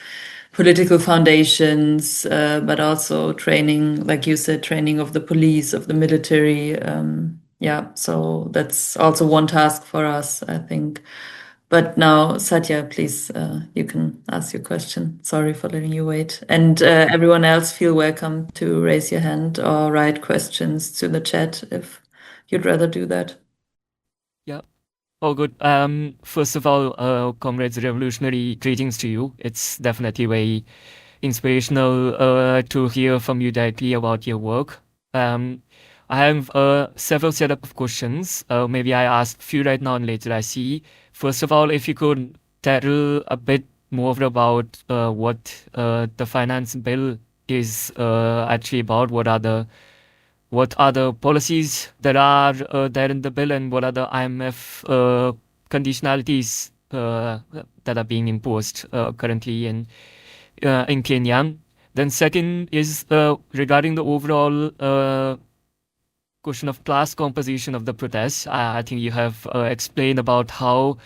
political foundations, but also training, like you said, training of the police, of the military. Yeah, so that's also one task for us, I think. But now, Satya, please, you can ask your question. Sorry for letting you wait. And everyone else, feel welcome to raise your hand or write questions to the chat if you'd rather do that. Yeah. Oh, good. First of all, comrades, revolutionary greetings to you. It's definitely very inspirational to hear from you directly about your work. I have several setup of questions. Maybe I ask a few right now and later I see. First of all, if you could tell a bit more about what the finance bill is actually about, what are the policies that are there in the bill, and what are the IMF conditionalities that are being imposed currently in Kenya. Then second is regarding the overall question of class composition of the protests. I think you have explained about how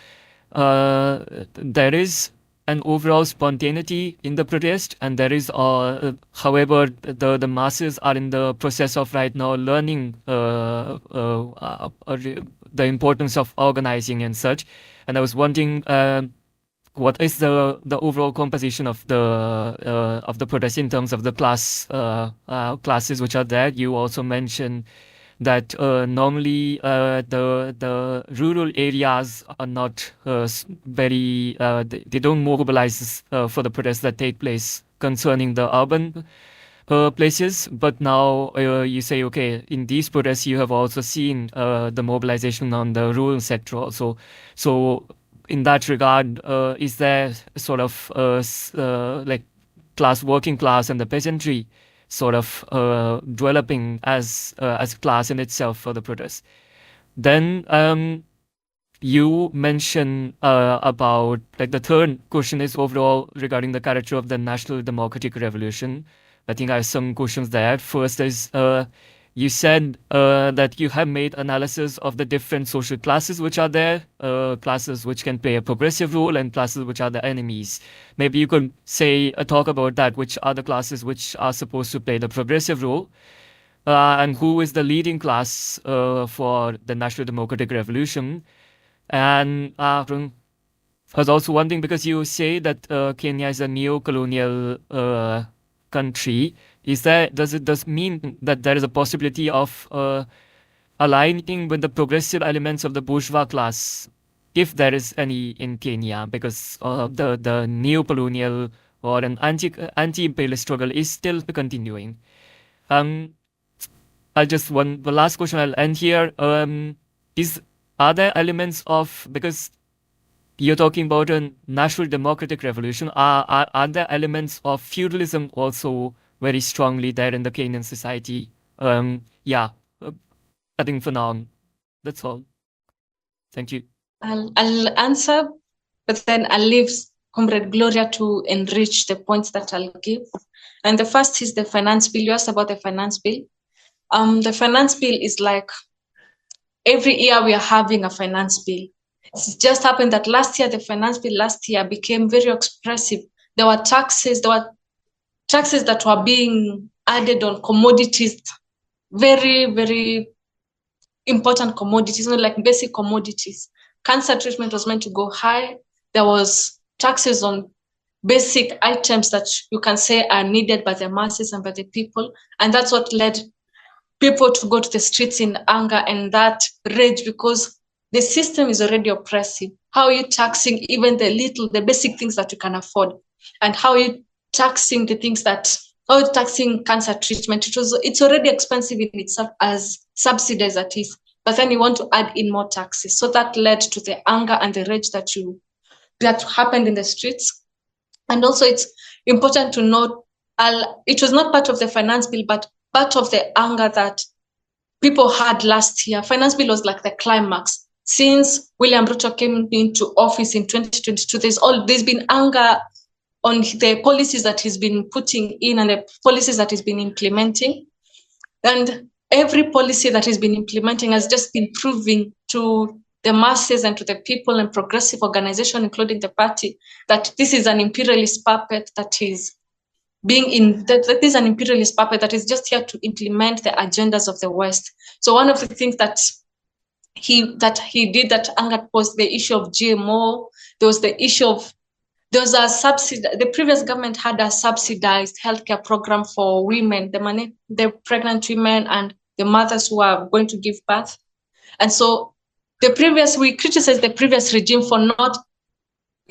there is an overall spontaneity in the protest, and there is, however, the masses are in the process of right now learning the importance of organizing and such. And I was wondering, what is the overall composition of the protest in terms of the classes which are there? You also mentioned that normally the rural areas are not very, they don't mobilize for the protests that take place concerning the urban places. But now you say, okay, in these protests you have also seen the mobilization on the rural sector also. So in that regard, is there sort of like working class and the peasantry sort of developing as a class in itself for the protest? Then you mention about, like, the third question is overall regarding the character of the National Democratic Revolution. I think I have some questions there. First is, you said that you have made analysis of the different social classes which are there, classes which can play a progressive role and classes which are the enemies. Maybe you could say, talk about that, which are the classes which are supposed to play the progressive role, and who is the leading class for the National Democratic Revolution. And I was also wondering, because you say that Kenya is a neo-colonial country, does it mean that there is a possibility of aligning with the progressive elements of the bourgeois class, if there is any in Kenya? Because the neo-colonial or an anti-imperialist struggle is still continuing. The last question I'll end here. Are there elements of, because you're talking about a national democratic revolution, are there elements of feudalism also very strongly there in the Kenyan society? Yeah, I think for now, that's all. Thank you. I'll answer, but then I'll leave Comrade Gloria to enrich the points that I'll give. And the first is the finance bill. You asked about the finance bill. The finance bill is like, every year we are having a finance bill. It's just happened that the finance bill last year became very expressive. There were taxes that were being added on commodities, very, very important commodities, not like basic commodities. Cancer treatment was meant to go high. There was taxes on basic items that you can say are needed by the masses and by the people. And that's what led people to go to the streets in anger and that rage, because the system is already oppressive. How are you taxing even the basic things that you can afford? And how are you taxing the things that, how are you taxing cancer treatment? It's already expensive in itself as subsidized as it is, but then you want to add in more taxes. So that led to the anger and the rage that happened in the streets. And also it's important to note, it was not part of the finance bill, but part of the anger that people had last year. Finance bill was like the climax. Since William Ruto came into office in 2022, there's been anger on the policies that he's been putting in and the policies that he's been implementing. And every policy that he's been implementing has just been proving to the masses and to the people and progressive organization, including the party, that this is an imperialist puppet that is that is an imperialist puppet that is just here to implement the agendas of the West. So one of the things that he did that angered was the issue of GMO. There was the issue of the previous government had a subsidized healthcare program for women, the pregnant women and the mothers who are going to give birth. And so we criticized the previous regime for not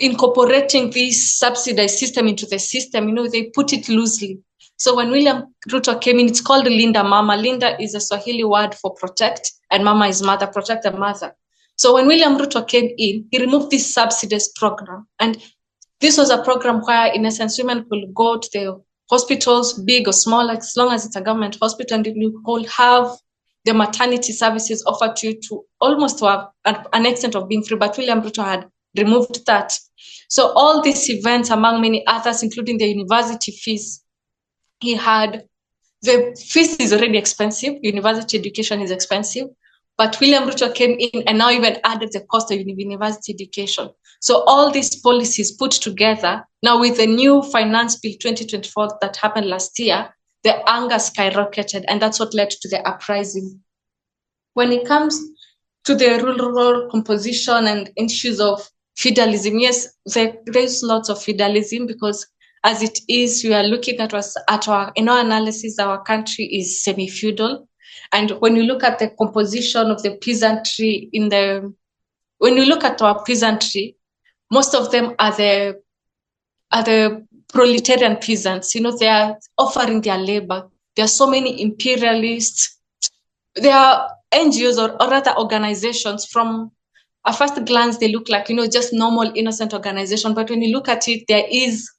incorporating this subsidized system into the system. They put it loosely. So when William Ruto came in, it's called Linda Mama. Linda is a Swahili word for protect, and Mama is mother, protect the mother. So when William Ruto came in, he removed this subsidized program. And this was a program where, in essence, women could go to the hospitals, big or small, as long as it's a government hospital, and you could have the maternity services offered to you to almost to an extent of being free. But William Ruto had removed that. So all these events, among many others, including the university fees, the fees is already expensive. University education is expensive. But William Ruto came in and now even added the cost of university education. So all these policies put together, now with the new finance bill 2024 that happened last year, the anger skyrocketed, and that's what led to the uprising. When it comes to the rural composition and issues of feudalism, yes, there's lots of feudalism, because as it is, we are looking at our in our analysis, our country is semi-feudal. And when you look at the composition of the peasantry when you look at our peasantry, most of them are the proletarian peasants. They are offering their labor. There are so many imperialists. There are NGOs or other organizations. From a first glance, they look like, just normal, innocent organization. But when you look at it, there is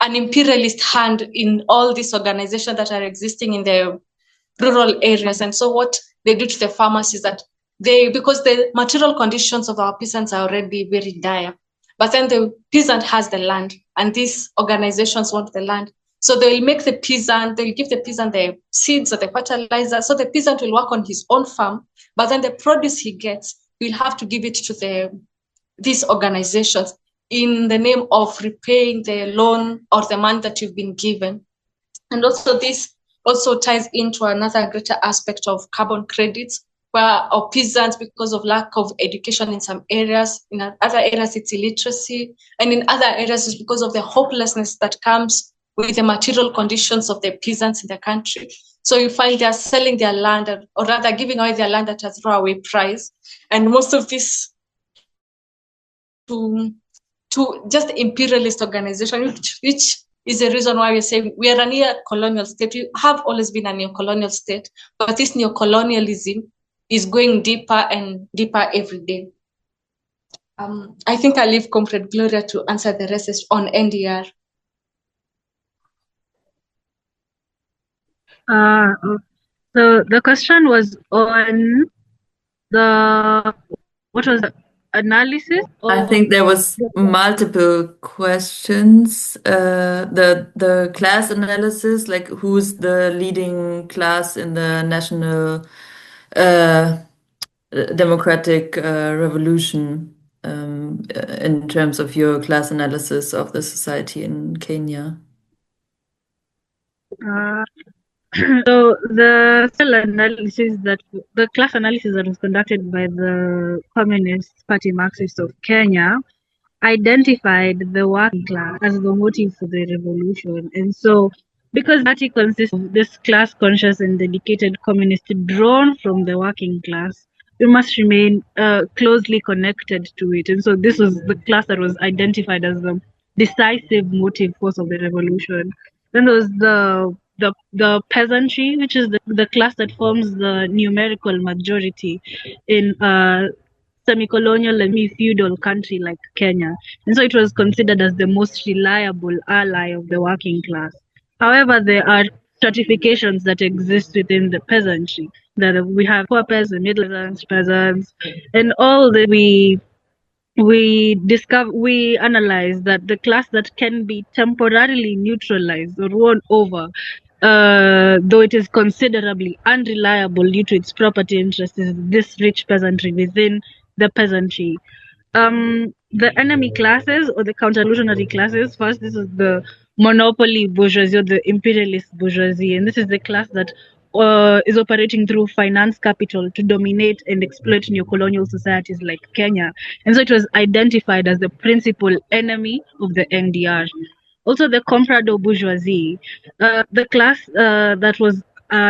an imperialist hand in all these organizations that are existing in the rural areas. And so what they do to the farmers is that because the material conditions of our peasants are already very dire, but then the peasant has the land, and these organizations want the land. So they'll give the peasant the seeds or the fertilizer. So the peasant will work on his own farm, but then the produce he gets, he'll have to give it to these organizations in the name of repaying the loan or the money that you've been given. And also this also ties into another greater aspect of carbon credits, where our peasants, because of lack of education in some areas, in other areas it's illiteracy, and in other areas it's because of the hopelessness that comes with the material conditions of the peasants in the country. So you find they are selling their land, or rather giving away their land at a throwaway price. And most of this to just imperialist organization, which is the reason why we're saying we are a neo-colonial state. We have always been a neo-colonial state, but this neo-colonialism is going deeper and deeper every day. I think I'll leave Comrade Gloria to answer the rest on NDR. So the question was on what was the analysis? I think there was multiple questions. The class analysis, like who's the leading class in the national democratic revolution, in terms of your class analysis of the society in Kenya. So the class analysis that was conducted by the Communist Party Marxist of Kenya identified the working class as the motive for the revolution. And so because the party consists of this class conscious and dedicated communists drawn from the working class, we must remain closely connected to it. And so this was the class that was identified as the decisive motive force of the revolution. Then there was the peasantry, which is the class that forms the numerical majority in semi-colonial and feudal country like Kenya. And so it was considered as the most reliable ally of the working class. However, there are stratifications that exist within the peasantry. That we have poor peasants, middle peasants, and all that we analyze that the class that can be temporarily neutralized or won over, though it is considerably unreliable due to its property interests, is this rich peasantry within the peasantry. The enemy classes or the counter-revolutionary classes, first, this is the monopoly bourgeoisie or the imperialist bourgeoisie, and this is the class that is operating through finance capital to dominate and exploit neocolonial societies like Kenya. And so it was identified as the principal enemy of the NDR. Also, the comprador bourgeoisie, the class that was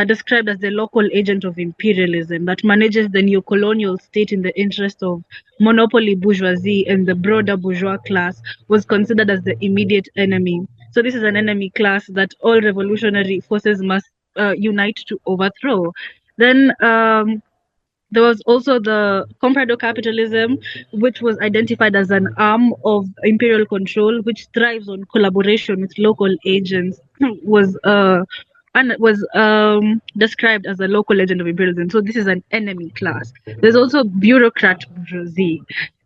described as the local agent of imperialism that manages the neocolonial state in the interest of monopoly bourgeoisie and the broader bourgeois class, was considered as the immediate enemy. So this is an enemy class that all revolutionary forces must unite to overthrow. Then there was also the comprador capitalism, which was identified as an arm of imperial control, which thrives on collaboration with local agents, was described as a local agent of imperialism. So this is an enemy class. There's also bureaucrat bourgeoisie.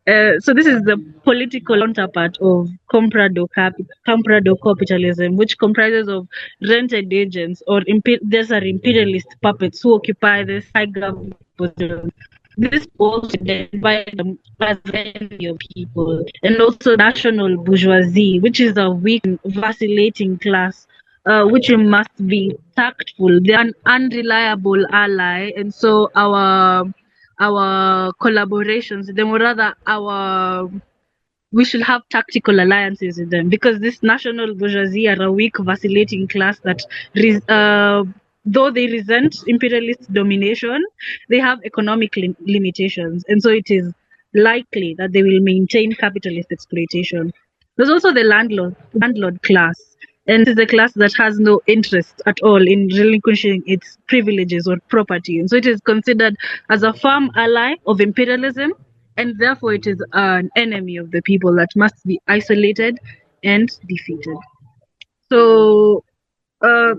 So this is the political counterpart of comprador capitalism, which comprises of rented agents or these are imperialist puppets who occupy this high government position. This also identified them as enemy of people, and also national bourgeoisie, which is a weak, vacillating class, which we must be tactful. They're an unreliable ally, and so our collaborations, them or rather we should have tactical alliances with them, because this national bourgeoisie are a weak, vacillating class that, though they resent imperialist domination, they have economic limitations, and so it is likely that they will maintain capitalist exploitation. There's also the landlord class, and this is a class that has no interest at all in relinquishing its privileges or property, and so it is considered as a firm ally of imperialism, and therefore it is an enemy of the people that must be isolated and defeated. So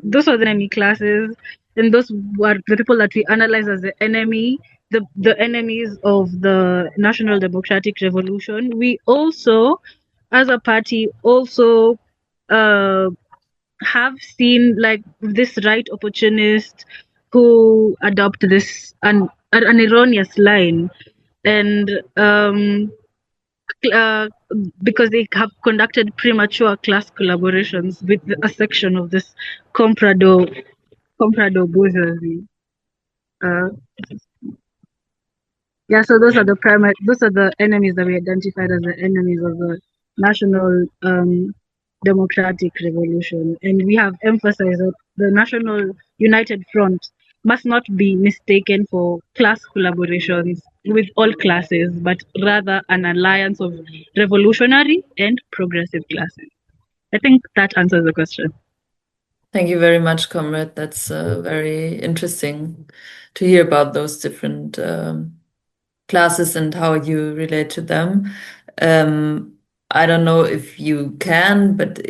those are the enemy classes, and those were the people that we analyze as the enemy, the enemies of the National Democratic Revolution. We also, as a party, also have seen like this right opportunist who adopt this an erroneous line, and because they have conducted premature class collaborations with a section of this comprador bourgeoisie. Yeah, so those are the enemies that we identified as the enemies of the National Democratic Revolution, and we have emphasized that the National United Front must not be mistaken for class collaborations with all classes, but rather an alliance of revolutionary and progressive classes. I think that answers the question. Thank you very much, comrade. That's very interesting to hear about those different classes and how you relate to them. I don't know if you can, but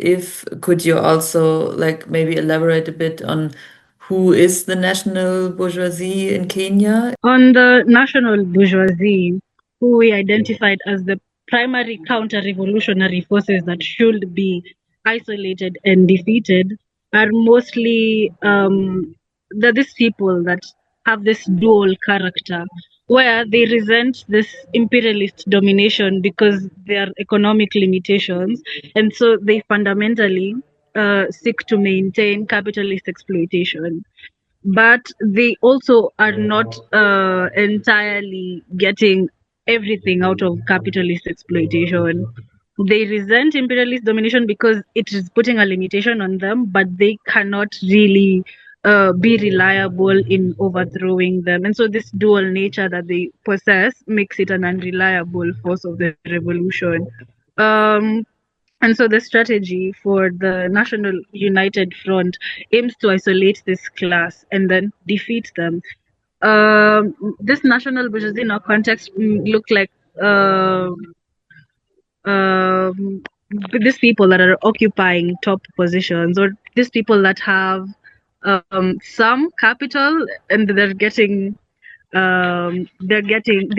could you also like maybe elaborate a bit on who is the national bourgeoisie in Kenya? On the national bourgeoisie, who we identified as the primary counter-revolutionary forces that should be isolated and defeated, are mostly these people that have this dual character, where they resent this imperialist domination because their economic limitations, and so they fundamentally seek to maintain capitalist exploitation. But they also are not entirely getting everything out of capitalist exploitation. They resent imperialist domination because it is putting a limitation on them, but they cannot really be reliable in overthrowing them. And so this dual nature that they possess makes it an unreliable force of the revolution. And so the strategy for the National United Front aims to isolate this class and then defeat them. This national bourgeoisie in our context look like these people that are occupying top positions, or these people that have some capital and they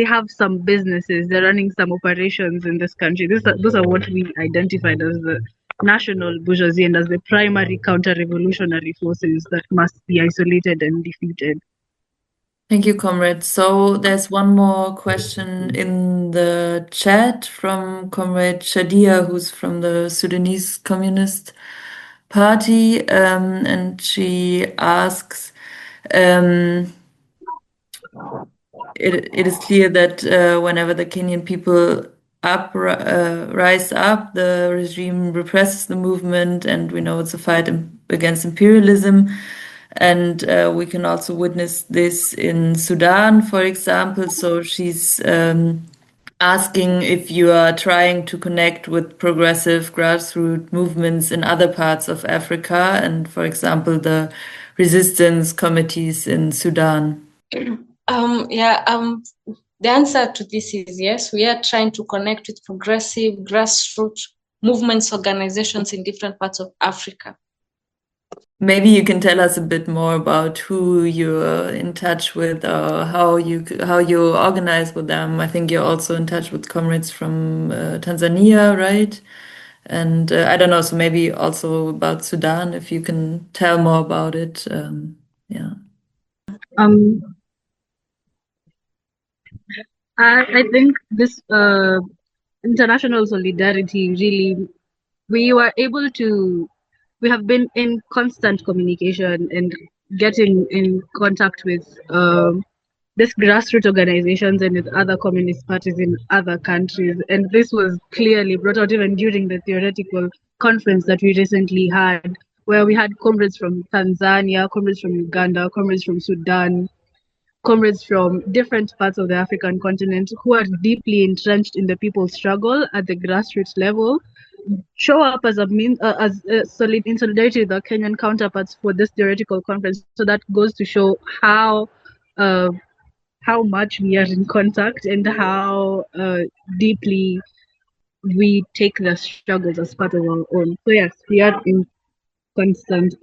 have some businesses, they're running some operations in this country. Those are what we identified as the national bourgeoisie and as the primary counter-revolutionary forces that must be isolated and defeated. Thank you, comrade. So there's one more question in the chat from Comrade Shadia, who's from the Sudanese Communist Party, and she asks, it is clear that whenever the Kenyan people rise up, the regime represses the movement, and we know it's a fight against imperialism. And we can also witness this in Sudan, for example. So she's asking if you are trying to connect with progressive grassroots movements in other parts of Africa, and for example, the resistance committees in Sudan. The answer to this is yes. We are trying to connect with progressive grassroots movements, organizations in different parts of Africa. Maybe you can tell us a bit more about who you're in touch with, or how you organize with them. I think you're also in touch with comrades from Tanzania, right? And I don't know, so maybe also about Sudan, if you can tell more about it. Yeah. I think this international solidarity really, we have been in constant communication and getting in contact with these grassroots organizations and with other communist parties in other countries. And this was clearly brought out even during the theoretical conference that we recently had, where we had comrades from Tanzania, comrades from Uganda, comrades from Sudan, comrades from different parts of the African continent who are deeply entrenched in the people's struggle at the grassroots level, show up as in solidarity with the Kenyan counterparts for this theoretical conference. So that goes to show how much we are in contact and how deeply we take the struggles as part of our own. So yes, we are in constant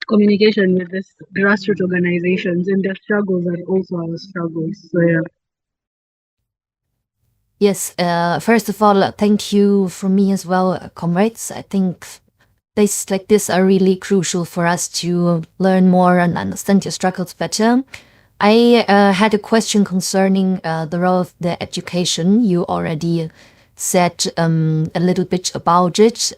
communication with these grassroots organizations, and their struggles are also our struggles. So yeah. Yes, first of all, thank you from me as well, comrades. I think days like this are really crucial for us to learn more and understand your struggles better. I had a question concerning the role of the education. You already said a little bit about it.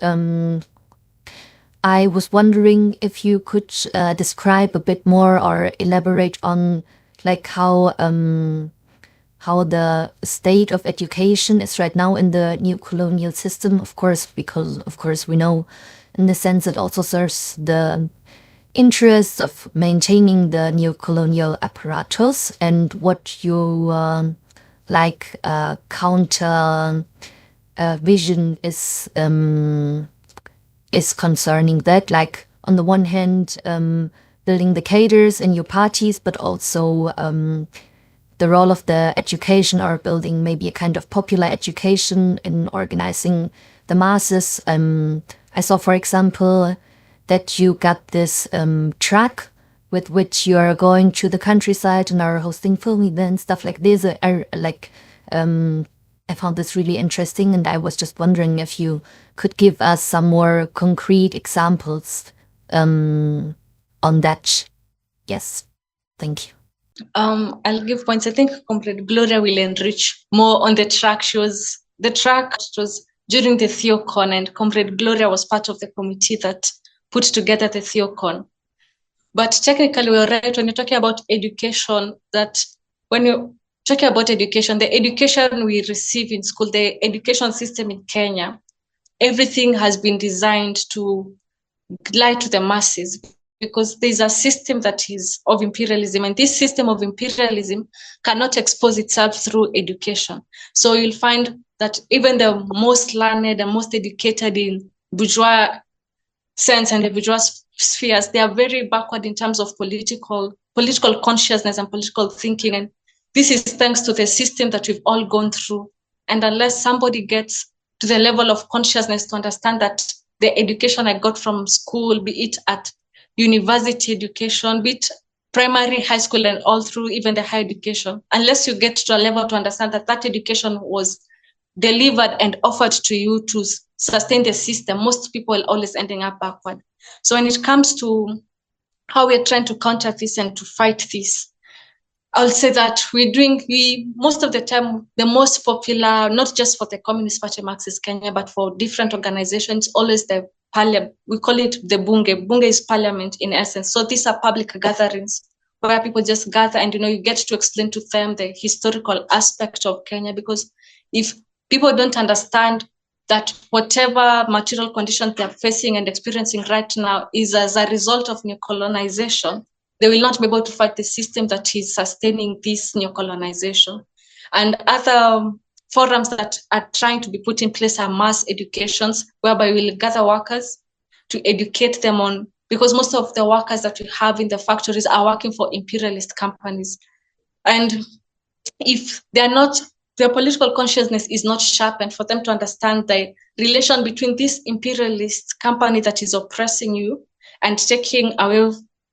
I was wondering if you could describe a bit more or elaborate on like how the state of education is right now in the neocolonial system, of course, because of course we know in the sense it also serves the interests of maintaining the neocolonial apparatus, and what you counter vision is concerning that, like on the one hand building the cadres in your parties, but also the role of the education or building maybe a kind of popular education in organizing the masses. I saw, for example, that you got this track with which you are going to the countryside and are hosting film events, stuff like this. I found this really interesting, and I was just wondering if you could give us some more concrete examples on that. Yes, thank you. I'll give points. I think Comrade Gloria will enrich more on the track. The track was during the Theocon, and Comrade Gloria was part of the committee that put together the Theocon. But technically, we're right when you're talking about education, that when you're talking about education, the education we receive in school, the education system in Kenya, everything has been designed to lie to the masses, because there's a system that is of imperialism, and this system of imperialism cannot expose itself through education. So you'll find that even the most learned and most educated in bourgeois sense and the bourgeois spheres, they are very backward in terms of political consciousness and political thinking. And this is thanks to the system that we've all gone through. And unless somebody gets to the level of consciousness to understand that the education I got from school, be it at university education, be it primary, high school, and all through even the higher education, unless you get to a level to understand that that education was delivered and offered to you to sustain the system, most people are always ending up backward. So when it comes to how we're trying to counter this and to fight this, I'll say that most of the time, the most popular, not just for the Communist Party Marxist Kenya, but for different organizations, always the parliament. We call it the bunge. Bunge is parliament in essence. So these are public gatherings where people just gather and, you get to explain to them the historical aspect of Kenya, because if people don't understand that whatever material conditions they're facing and experiencing right now is as a result of neocolonization, they will not be able to fight the system that is sustaining this neocolonization. And other forums that are trying to be put in place are mass educations, whereby we'll gather workers to educate them on, because most of the workers that we have in the factories are working for imperialist companies. And if they're not, their political consciousness is not sharpened for them to understand the relation between this imperialist company that is oppressing you and taking away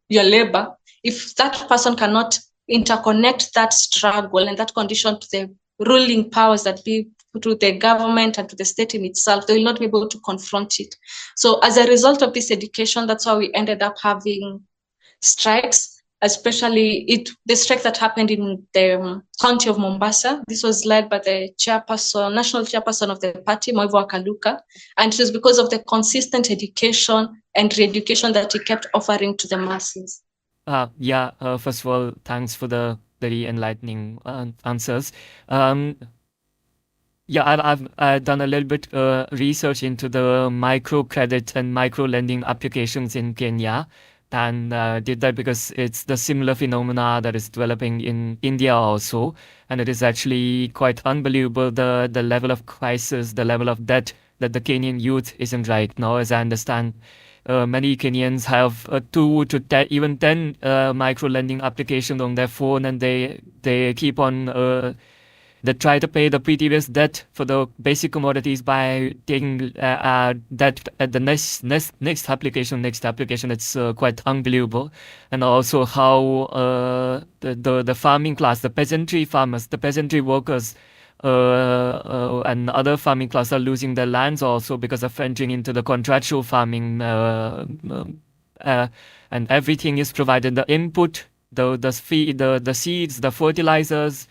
your labor, if that person cannot interconnect that struggle and that condition to the ruling powers that be to the government and to the state in itself, they will not be able to confront it. So as a result of this education, that's why we ended up having strikes, especially the strike that happened in the county of Mombasa. This was led by the national chairperson of the party, Moivo Akaluka, and it was because of the consistent education and re-education that he kept offering to the masses. First of all, thanks for the very enlightening answers. I've done a little bit research into the microcredit and micro lending applications in Kenya, and did that because it's the similar phenomena that is developing in India also, and it is actually quite unbelievable the level of crisis, the level of debt that the Kenyan youth is in right now. As I understand, many Kenyans have 2 to even 10 micro lending applications on their phone, and they keep on they try to pay the previous debt for the basic commodities by taking debt at the next application. It's quite unbelievable. And also how the farming class, the peasantry farmers, the peasantry workers, and other farming class are losing their lands also because of entering into the contractual farming, and everything is provided. The input, the seeds, the fertilizers,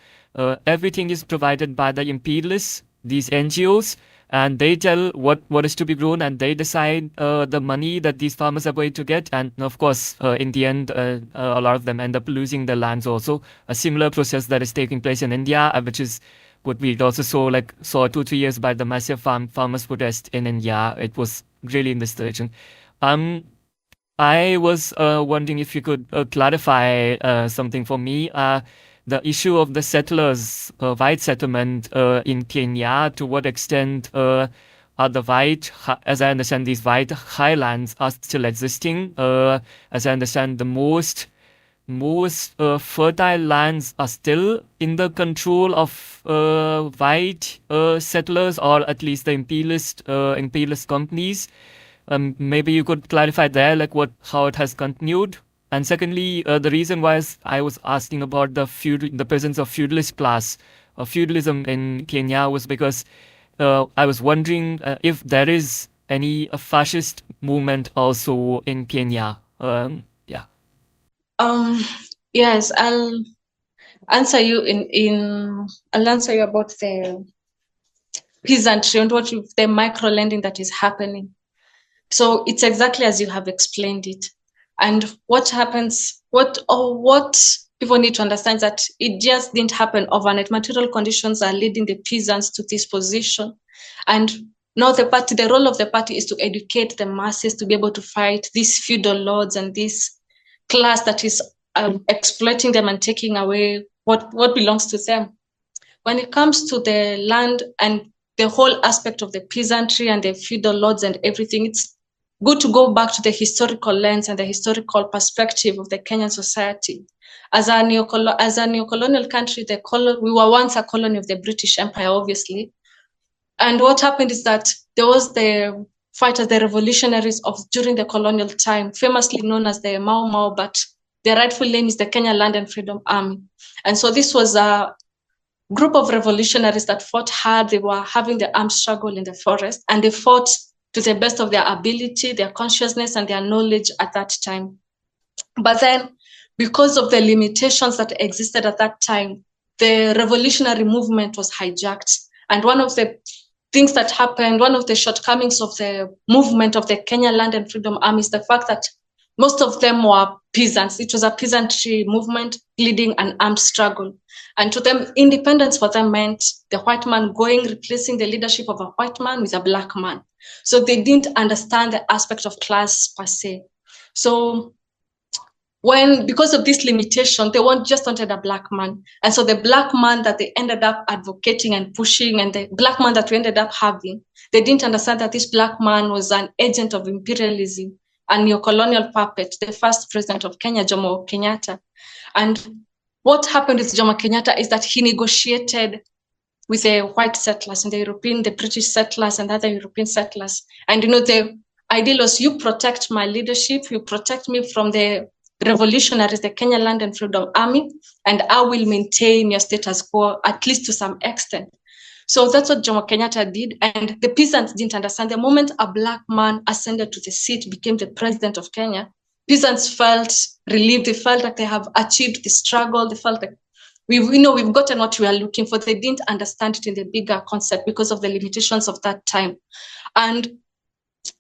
everything is provided by the imperialists, these NGOs, and they tell what is to be grown, and they decide the money that these farmers are going to get. And of course, in the end, a lot of them end up losing their lands also. A similar process that is taking place in India, which is what we also saw 2-3 years by the massive farmers protest in India. It was really in this direction. I was wondering if you could clarify something for me. The issue of the settlers, white settlement in Kenya, to what extent are the white, as I understand, these white highlands are still existing? As I understand, the most fertile lands are still in the control of white settlers, or at least the imperialist companies. Maybe you could clarify there, how it has continued. And secondly, the reason why I was asking about the presence of feudalist class or feudalism in Kenya was because I was wondering if there is any fascist movement also in Kenya. Yes, I'll answer you I'll answer you about the peasantry and the micro lending that is happening. So it's exactly as you have explained it. And what happens, what people need to understand is that it just didn't happen overnight. Material conditions are leading the peasants to this position. And now the role of the party is to educate the masses to be able to fight these feudal lords and this class that is exploiting them and taking away what belongs to them. When it comes to the land and the whole aspect of the peasantry and the feudal lords and everything, it's good to go back to the historical lens and the historical perspective of the Kenyan society. As a neocolonial country, we were once a colony of the British Empire, obviously. And what happened is that there was the fighters, the revolutionaries during the colonial time, famously known as the Mau Mau, but their rightful name is the Kenya Land and Freedom Army. And so this was a group of revolutionaries that fought hard. They were having the armed struggle in the forest, and they fought to the best of their ability, their consciousness, and their knowledge at that time. But then, because of the limitations that existed at that time, the revolutionary movement was hijacked. And one of the things that happened, one of the shortcomings of the movement of the Kenya Land and Freedom Army is the fact that most of them were peasants. It was a peasantry movement leading an armed struggle. And to them, independence for them meant the white man replacing the leadership of a white man with a black man. So they didn't understand the aspect of class per se. So because of this limitation, they just wanted a black man. And so the black man that they ended up advocating and pushing, and the black man that we ended up having, they didn't understand that this black man was an agent of imperialism, a neocolonial puppet, the first president of Kenya, Jomo Kenyatta. And what happened with Jomo Kenyatta is that he negotiated with the white settlers and the British settlers and other European settlers. And the ideal was, you protect my leadership, you protect me from the revolutionaries, the Kenya Land and Freedom Army, and I will maintain your status quo, at least to some extent. So that's what Jomo Kenyatta did, and the peasants didn't understand. The moment a black man ascended to the seat, became the president of Kenya, peasants felt relieved. They felt like they have achieved the struggle. They felt like we've gotten what we are looking for. They didn't understand it in the bigger concept because of the limitations of that time. And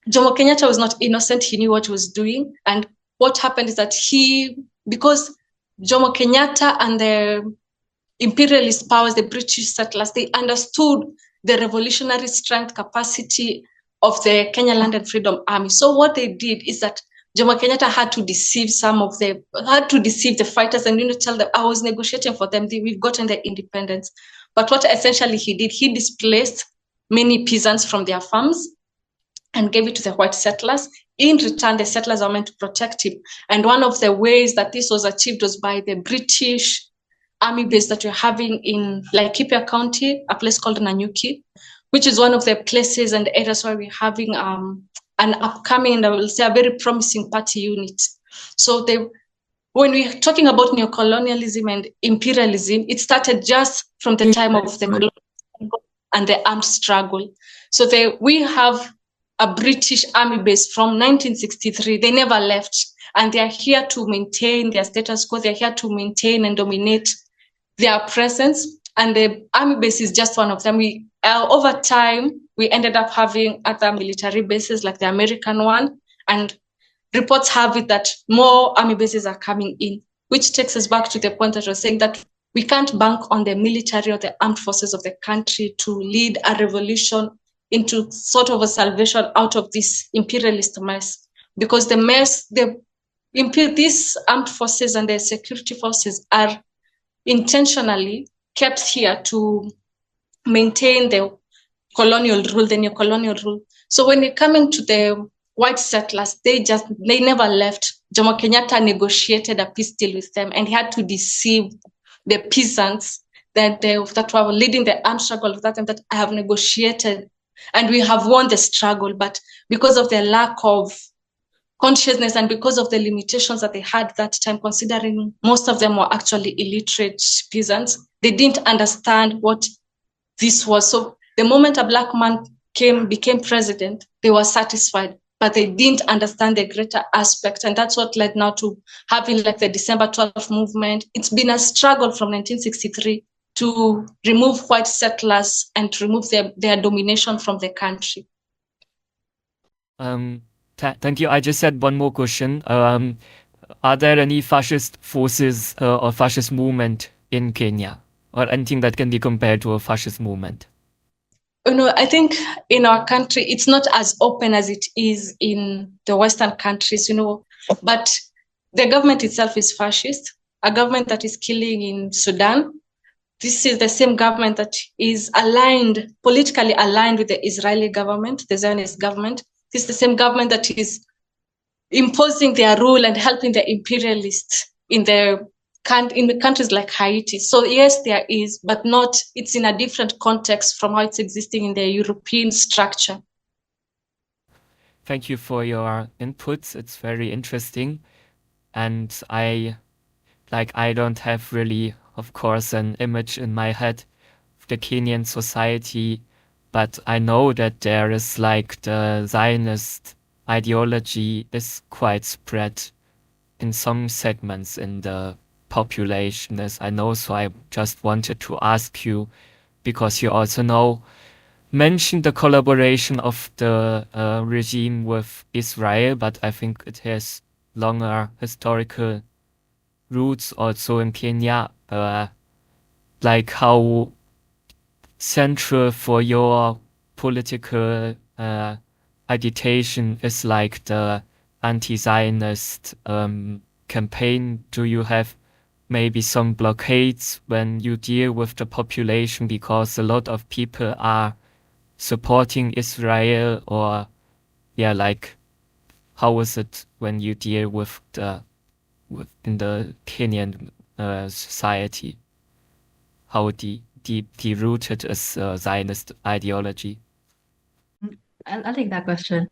Jomo Kenyatta was not innocent. He knew what he was doing. And what happened is that because Jomo Kenyatta and the imperialist powers, the British settlers, they understood the revolutionary strength capacity of the Kenya Land and Freedom Army. So what they did is that Jomo Kenyatta had to deceive the fighters and tell them, I was negotiating for them. We've gotten their independence. But what essentially he did, he displaced many peasants from their farms and gave it to the white settlers. In return, the settlers are meant to protect him. And one of the ways that this was achieved was by the British army base that we're having in Laikipia County, a place called Nanyuki, which is one of the places and areas where we're having an upcoming, and I will say a very promising party unit. So when we're talking about neocolonialism and imperialism, it started just from the time of the colonial and the armed struggle. So we have a British army base from 1963. They never left, and they are here to maintain their status quo. They're here to maintain and dominate their presence, and the army base is just one of them. Over time, we ended up having other military bases like the American one, and reports have it that more army bases are coming in, which takes us back to the point that I was saying, that we can't bank on the military or the armed forces of the country to lead a revolution into sort of a salvation out of this imperialist mess, because these armed forces and the security forces are intentionally kept here to maintain the colonial rule, the neocolonial rule. So when we're coming to the white settlers, they never left. Jomo Kenyatta negotiated a peace deal with them, and he had to deceive the peasants that were leading the armed struggle with them, that I have negotiated and we have won the struggle. But because of the lack of consciousness and because of the limitations that they had that time, considering most of them were actually illiterate peasants, they didn't understand what this was. So the moment a black man became president, they were satisfied, but they didn't understand the greater aspect. And that's what led now to having the December 12th movement. It's been a struggle from 1963 to remove white settlers and to remove their domination from the country. Thank you. I just had one more question. Are there any fascist forces or fascist movement in Kenya, or anything that can be compared to a fascist movement? I think in our country, it's not as open as it is in the Western countries, but the government itself is fascist, a government that is killing in Sudan. This is the same government that is politically aligned with the Israeli government, the Zionist government. This is the same government that is imposing their rule and helping the imperialists in the countries like Haiti. So yes, there is, but it's in a different context from how it's existing in the European structure. Thank you for your inputs. It's very interesting. And I don't have really, of course, an image in my head of the Kenyan society, but I know that there is the Zionist ideology is quite spread in some segments in the population, as I know. So I just wanted to ask you, because you also mentioned the collaboration of the regime with Israel, but I think it has longer historical roots also in Kenya. How central for your political agitation is the anti-Zionist campaign? Do you have maybe some blockades when you deal with the population because a lot of people are supporting Israel, or how is it when you deal with in the Kenyan society? How deeply rooted is Zionist ideology? I'll take that question.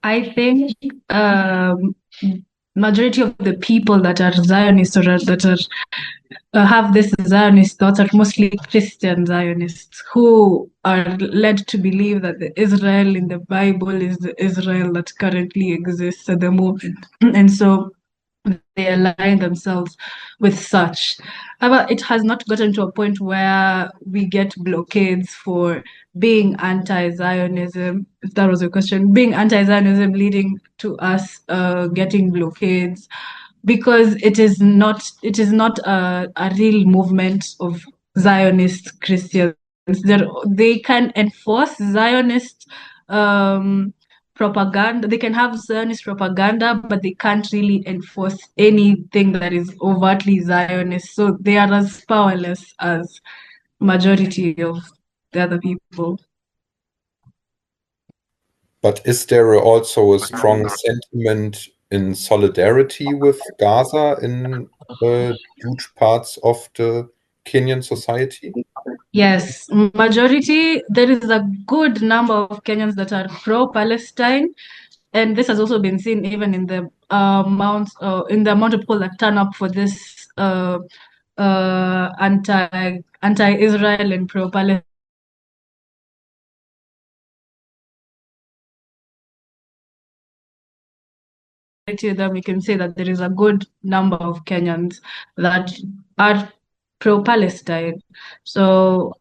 I think majority of the people that are Zionists or that are have this Zionist thoughts are mostly Christian Zionists who are led to believe that the Israel in the Bible is the Israel that currently exists at the moment, and so they align themselves with such. However, it has not gotten to a point where we get blockades for being anti-Zionism, if that was a question, being anti-Zionism leading to us getting blockades, because it is not a real movement of Zionist Christians. They can enforce Zionist propaganda. They can have Zionist propaganda, but they can't really enforce anything that is overtly Zionist. So they are as powerless as majority of the other people. But is there also a strong sentiment in solidarity with Gaza in huge parts of the Kenyan society? Yes, majority. There is a good number of Kenyans that are pro-Palestine, and this has also been seen even in the amount of people that turn up for this anti-Israel and pro-Palestine. To them, we can say that there is a good number of Kenyans that are pro-Palestine. So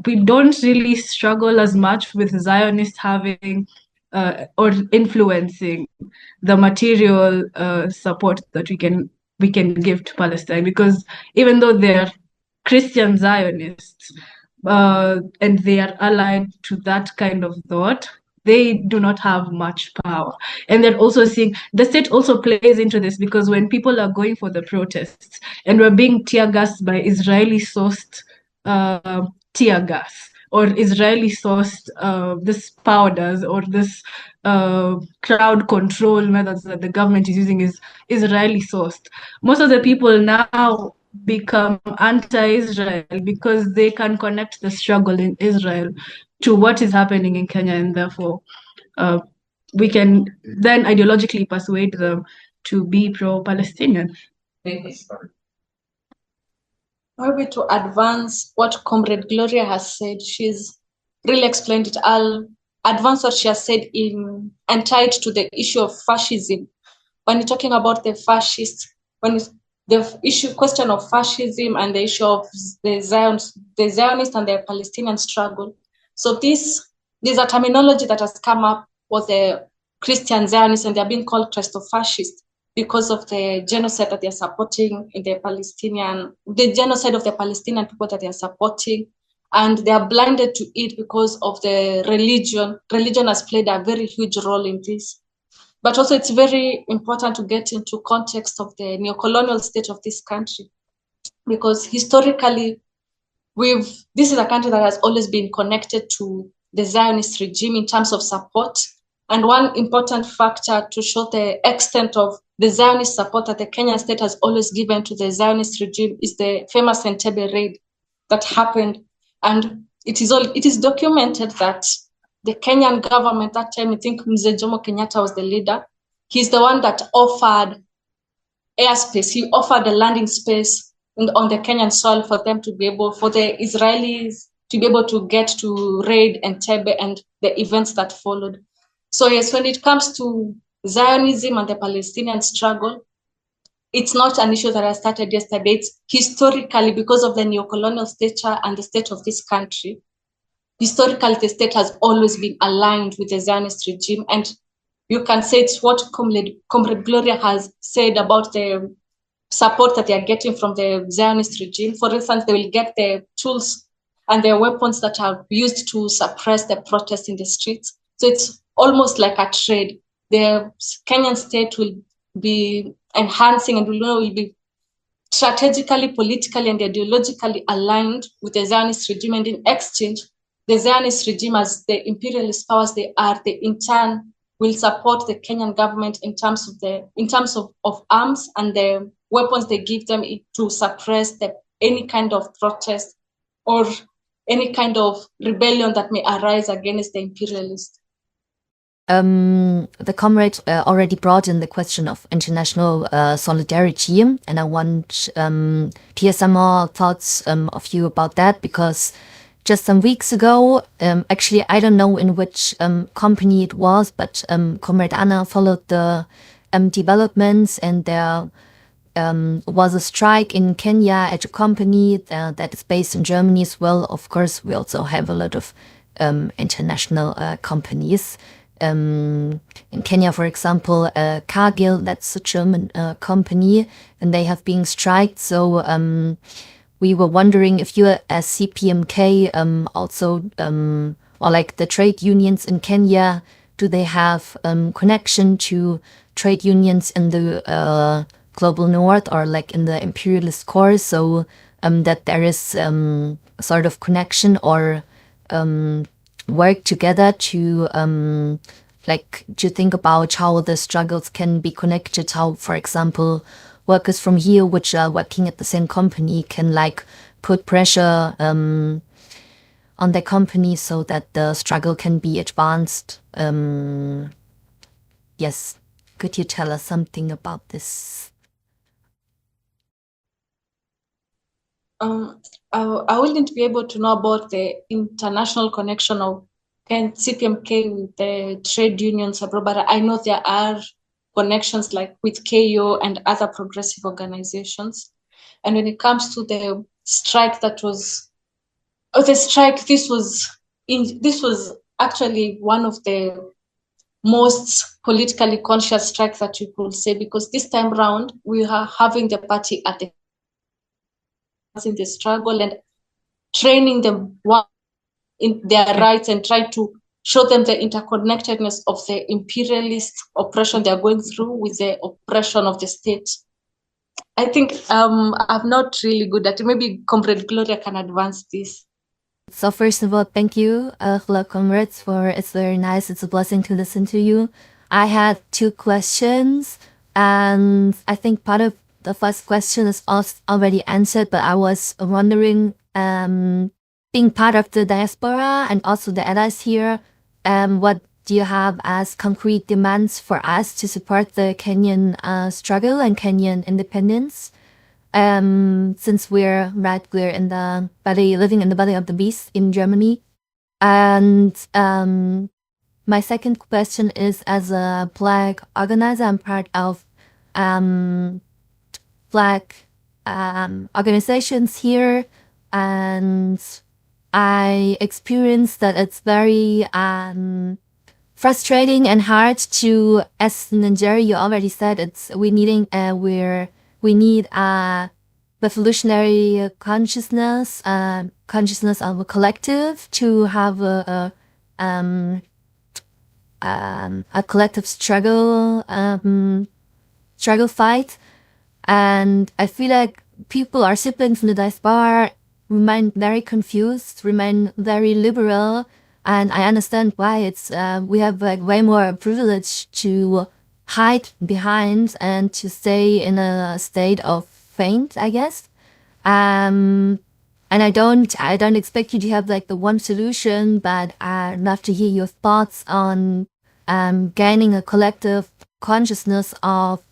we don't really struggle as much with Zionists having or influencing the material support that we can give to Palestine, because even though they are Christian Zionists and they are allied to that kind of thought, they do not have much power. And they're also seeing the state also plays into this, because when people are going for the protests and we're being tear gassed by Israeli sourced tear gas or Israeli sourced this powders or this crowd control methods that the government is using is Israeli sourced. Most of the people now become anti-Israel because they can connect the struggle in Israel to what is happening in Kenya, and therefore we can then ideologically persuade them to be pro-Palestinian. Maybe to advance what Comrade Gloria has said, she's really explained it. I'll advance what she has said and tie it to the issue of fascism. When you're talking about the fascists, the question of fascism and the issue of the Zionist and the Palestinian struggle. So there's a terminology that has come up with the Christian Zionists, and they're being called Christofascists because of the genocide that they're supporting in the genocide of the Palestinian people that they're supporting, and they are blinded to it because of the religion. Religion has played a very huge role in this. But also it's very important to get into context of the neocolonial state of this country, because historically, this is a country that has always been connected to the Zionist regime in terms of support. And one important factor to show the extent of the Zionist support that the Kenyan state has always given to the Zionist regime is the famous Entebbe raid that happened. And it is documented that the Kenyan government that time, I think Mzee Jomo Kenyatta was the leader. He's the one that offered airspace. He offered a landing space on the Kenyan soil for them to be able, for the Israelis to be able to get to raid Entebbe and the events that followed. So yes, when it comes to Zionism and the Palestinian struggle, it's not an issue that I started yesterday. It's historically, because of the neocolonial stature and the state of this country, historically the state has always been aligned with the Zionist regime. And you can say it's what Comrade Gloria has said about the support that they are getting from the Zionist regime. For instance, they will get the tools and the weapons that are used to suppress the protests in the streets. So it's almost like a trade. The Kenyan state will be enhancing and will be strategically, politically, and ideologically aligned with the Zionist regime. And in exchange, the Zionist regime, as the imperialist powers they are, they in turn will support the Kenyan government in terms of arms and the weapons they give them to suppress any kind of protest or any kind of rebellion that may arise against the imperialists. The comrade already brought in the question of international solidarity, and I want to hear some more thoughts of you about that, because just some weeks ago, actually I don't know in which company it was, but Comrade Anna followed the developments, and there was a strike in Kenya at a company that is based in Germany as well. Of course, we also have a lot of international companies. In Kenya, for example, Cargill, that's a German company, and they have been striked. So we were wondering if you, as CPM-K, also, or like the trade unions in Kenya, do they have connection to trade unions in the global north or like in the imperialist core, so that there is sort of connection or work together to think about how the struggles can be connected, how, for example, workers from here which are working at the same company can put pressure on their company so that the struggle can be advanced. Yes, could you tell us something about this? I wouldn't be able to know about the international connection of CPM-K with the trade unions abroad, but I know there are connections like with KO and other progressive organizations. And when it comes to the strike this was actually one of the most politically conscious strikes that you could say, because this time round we are having the party at the in the struggle and training them in their rights and try to show them the interconnectedness of the imperialist oppression they're going through with the oppression of the state. I think I'm not really good at it. Maybe Comrade Gloria can advance this. So first of all, thank you, hello comrades, it's very nice. It's a blessing to listen to you. I had 2 questions, and I think part of the first question is already answered, but I was wondering, being part of the diaspora and also the allies here, what do you have as concrete demands for us to support the Kenyan struggle and Kenyan independence? Since we're in the living in the belly of the beast in Germany. And my second question is, as a Black organizer, I'm part of Black organizations here, and I experienced that it's very frustrating and hard to, as Njeri, you already said, we need a revolutionary consciousness, consciousness of a collective, to have a collective struggle, struggle fight. And I feel like people, our siblings in the diaspora, remain very confused, remain very liberal, and I understand why. It's we have like way more privilege to hide behind and to stay in a state of faint, I guess. And I don't expect you to have like the one solution, but I'd love to hear your thoughts on gaining a collective consciousness of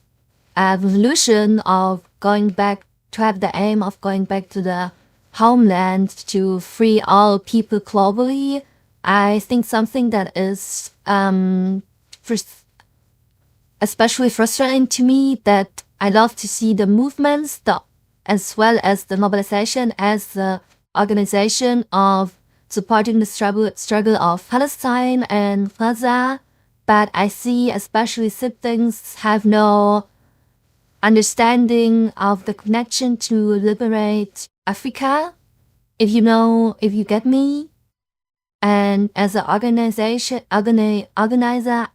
revolution, of going back, to have the aim of going back to the homeland, to free all people globally. I think something that is especially frustrating to me, that I love to see the movements, as well as the mobilization, as the organization of supporting the struggle of Palestine and Gaza, but I see especially siblings have no understanding of the connection to liberate Africa, if you get me. And as an organizer,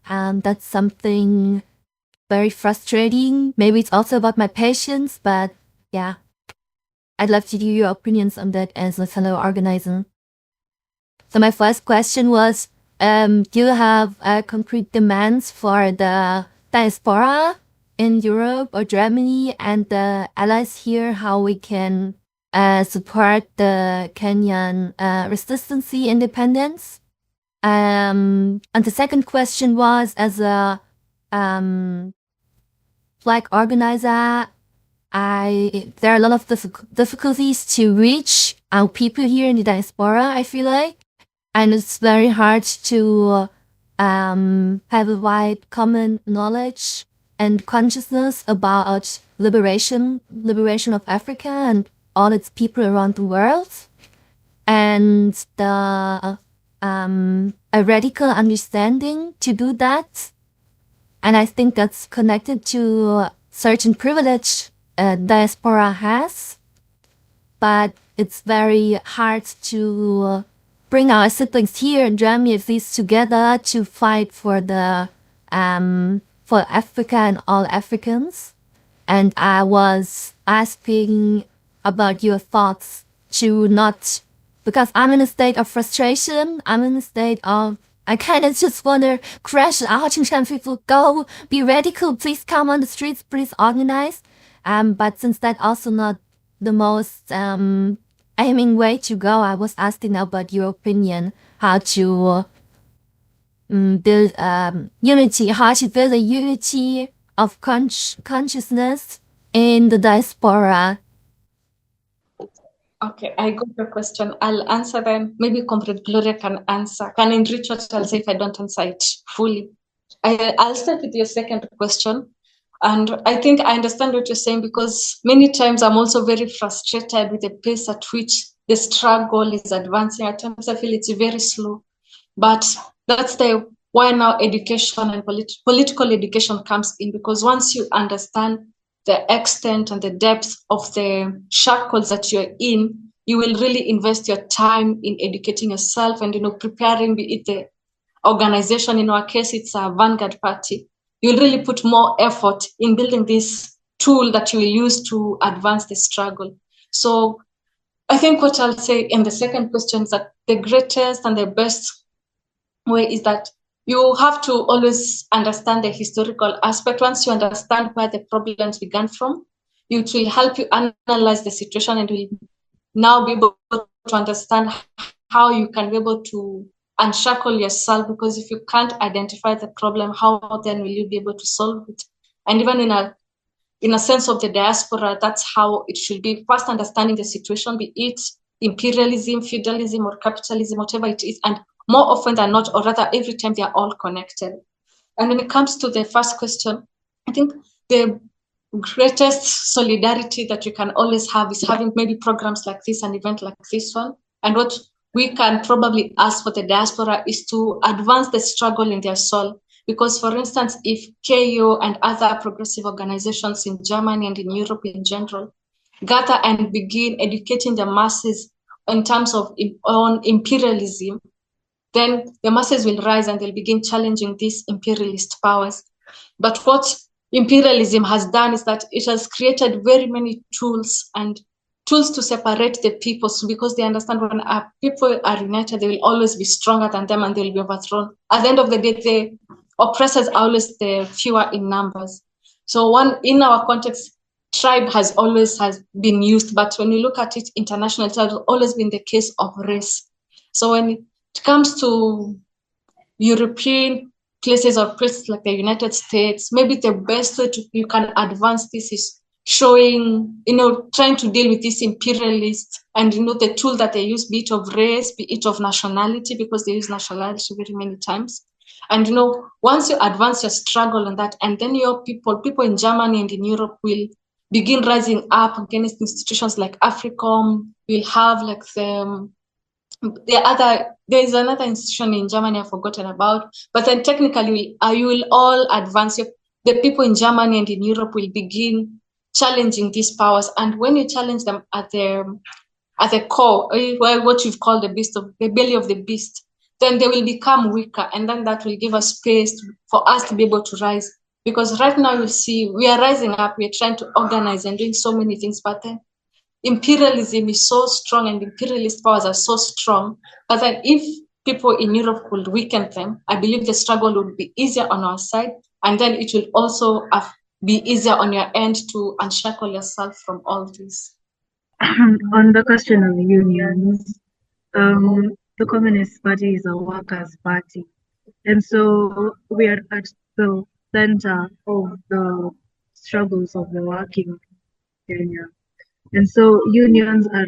that's something very frustrating. Maybe it's also about my patience, but yeah, I'd love to hear your opinions on that as a fellow organizer. So my first question was, do you have concrete demands for the diaspora in Europe or Germany and the allies here, how we can support the Kenyan resistance independence? And the second question was, as a flag organizer, there are a lot of difficulties to reach our people here in the diaspora, I feel like. And it's very hard to have a wide common knowledge and consciousness about liberation of Africa and all its people around the world. And a radical understanding to do that. And I think that's connected to certain privilege diaspora has. But it's very hard to bring our siblings here in Germany, at least together, to fight for the for Africa and all Africans. And I was asking about your thoughts to not, because I'm in a state of frustration. I'm in a state of, I kind of just want to crash out and tell people, go, be radical, please come on the streets, please organize. But since that's also not the most aiming way to go, I was asking about your opinion, how to build unity, how to build a unity of consciousness in the diaspora. Okay, I got your question. I'll answer them. Maybe Comrade Gloria can enrich what I'll say if I don't answer it fully. I'll start with your second question. And I think I understand what you're saying, because many times I'm also very frustrated with the pace at which the struggle is advancing. At times I feel it's very slow. But that's why now education and political education comes in, because once you understand the extent and the depth of the shackles that you're in, you will really invest your time in educating yourself and, preparing, be it the organization. In our case, it's a vanguard party. You'll really put more effort in building this tool that you will use to advance the struggle. So I think what I'll say in the second question is that the greatest and the best way is that you have to always understand the historical aspect. Once you understand where the problems began from, it will help you analyze the situation and will now be able to understand how you can be able to unshackle yourself, because if you can't identify the problem, how then will you be able to solve it? And even in a sense of the diaspora, that's how it should be. First, understanding the situation, be it imperialism, feudalism, or capitalism, whatever it is, and more often than not, or rather every time, they are all connected. And when it comes to the first question, I think the greatest solidarity that you can always have is having maybe programs like this, an event like this one. And what we can probably ask for the diaspora is to advance the struggle in their soul. Because, for instance, if KO and other progressive organizations in Germany and in Europe in general, gather and begin educating the masses in terms of on imperialism, then the masses will rise and they'll begin challenging these imperialist powers. But what imperialism has done is that it has created very many tools to separate the people, so because they understand when people are united, they will always be stronger than them and they will be overthrown. At the end of the day, the oppressors are always the fewer in numbers. So in our context, tribe has been used, but when you look at it internationally, it has always been the case of race. So when it comes to European places or places like the United States, maybe the best way you can advance this is showing, trying to deal with this imperialist and, the tool that they use, be it of race, be it of nationality, because they use nationality very many times. And, once you advance your struggle on that, and then your people in Germany and in Europe will begin rising up against institutions like AFRICOM. We'll have like there's another institution in Germany I've forgotten about, but then technically you will all advance. The people in Germany and in Europe will begin challenging these powers, and when you challenge them at the core, what you've called the belly of the beast, then they will become weaker, and then that will give us space for us to be able to rise. Because right now you see we are rising up, we're trying to organize and doing so many things, but then imperialism is so strong and imperialist powers are so strong. But then if people in Europe could weaken them, I believe the struggle would be easier on our side, and then it will also be easier on your end to unshackle yourself from all this. On the question of unions, the Communist Party is a workers' party, and so we are at the center of the struggles of the working Kenya, and so unions are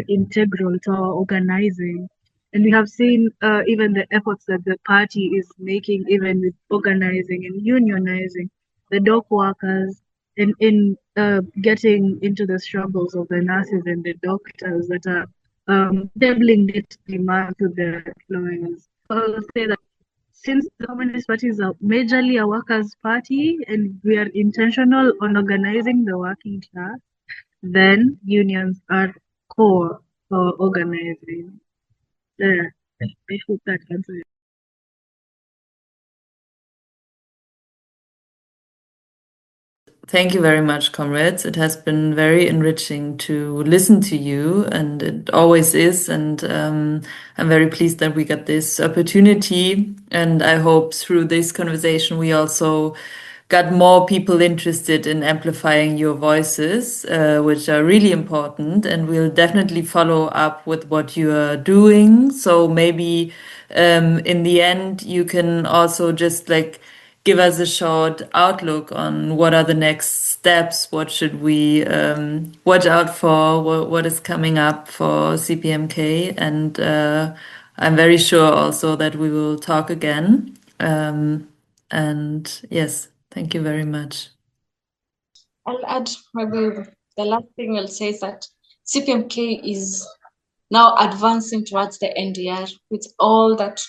integral to our organizing, and we have seen even the efforts that the party is making, even with organizing and unionizing the dock workers, and in getting into the struggles of the nurses and the doctors that are doubling that demand to their employers. I'll say that since the Communist Party is majorly a workers' party and we are intentional on organizing the working class, then unions are core for organizing. There, I hope that answers it. Thank you very much, comrades. It has been very enriching to listen to you, and it always is. And I'm very pleased that we got this opportunity. And I hope through this conversation, we also got more people interested in amplifying your voices, which are really important. And we'll definitely follow up with what you are doing. So maybe in the end, you can also just give us a short outlook on what are the next steps, what should we watch out for, what is coming up for CPM-K, and I'm very sure also that we will talk again. And yes, thank you very much. I'll add maybe the last thing I'll say is that CPM-K is now advancing towards the NDR with all that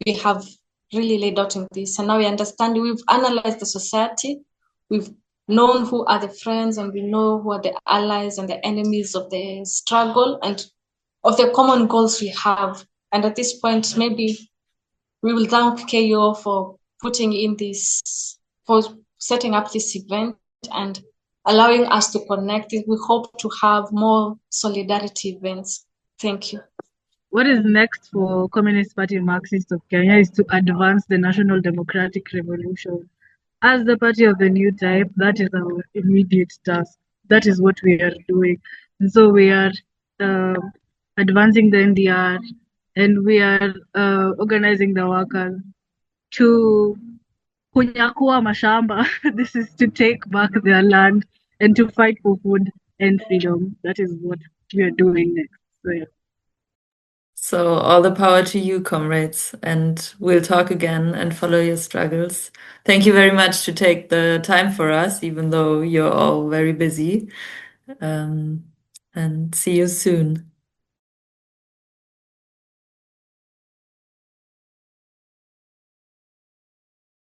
we have really laid out in this. And now we understand, we've analyzed the society, we've known who are the friends, and we know who are the allies and the enemies of the struggle and of the common goals we have. And at this point, maybe we will thank KO for putting in this, for setting up this event and allowing us to connect. We hope to have more solidarity events. Thank you. What is next for Communist Party Marxist of Kenya is to advance the national democratic revolution. As the party of the new type, that is our immediate task. That is what we are doing. And so we are advancing the NDR, and we are organizing the workers to kunyakua mashamba. This is to take back their land and to fight for food and freedom. That is what we are doing next. So, yeah. So all the power to you, comrades, and we'll talk again and follow your struggles. Thank you very much to take the time for us, even though you're all very busy. And see you soon.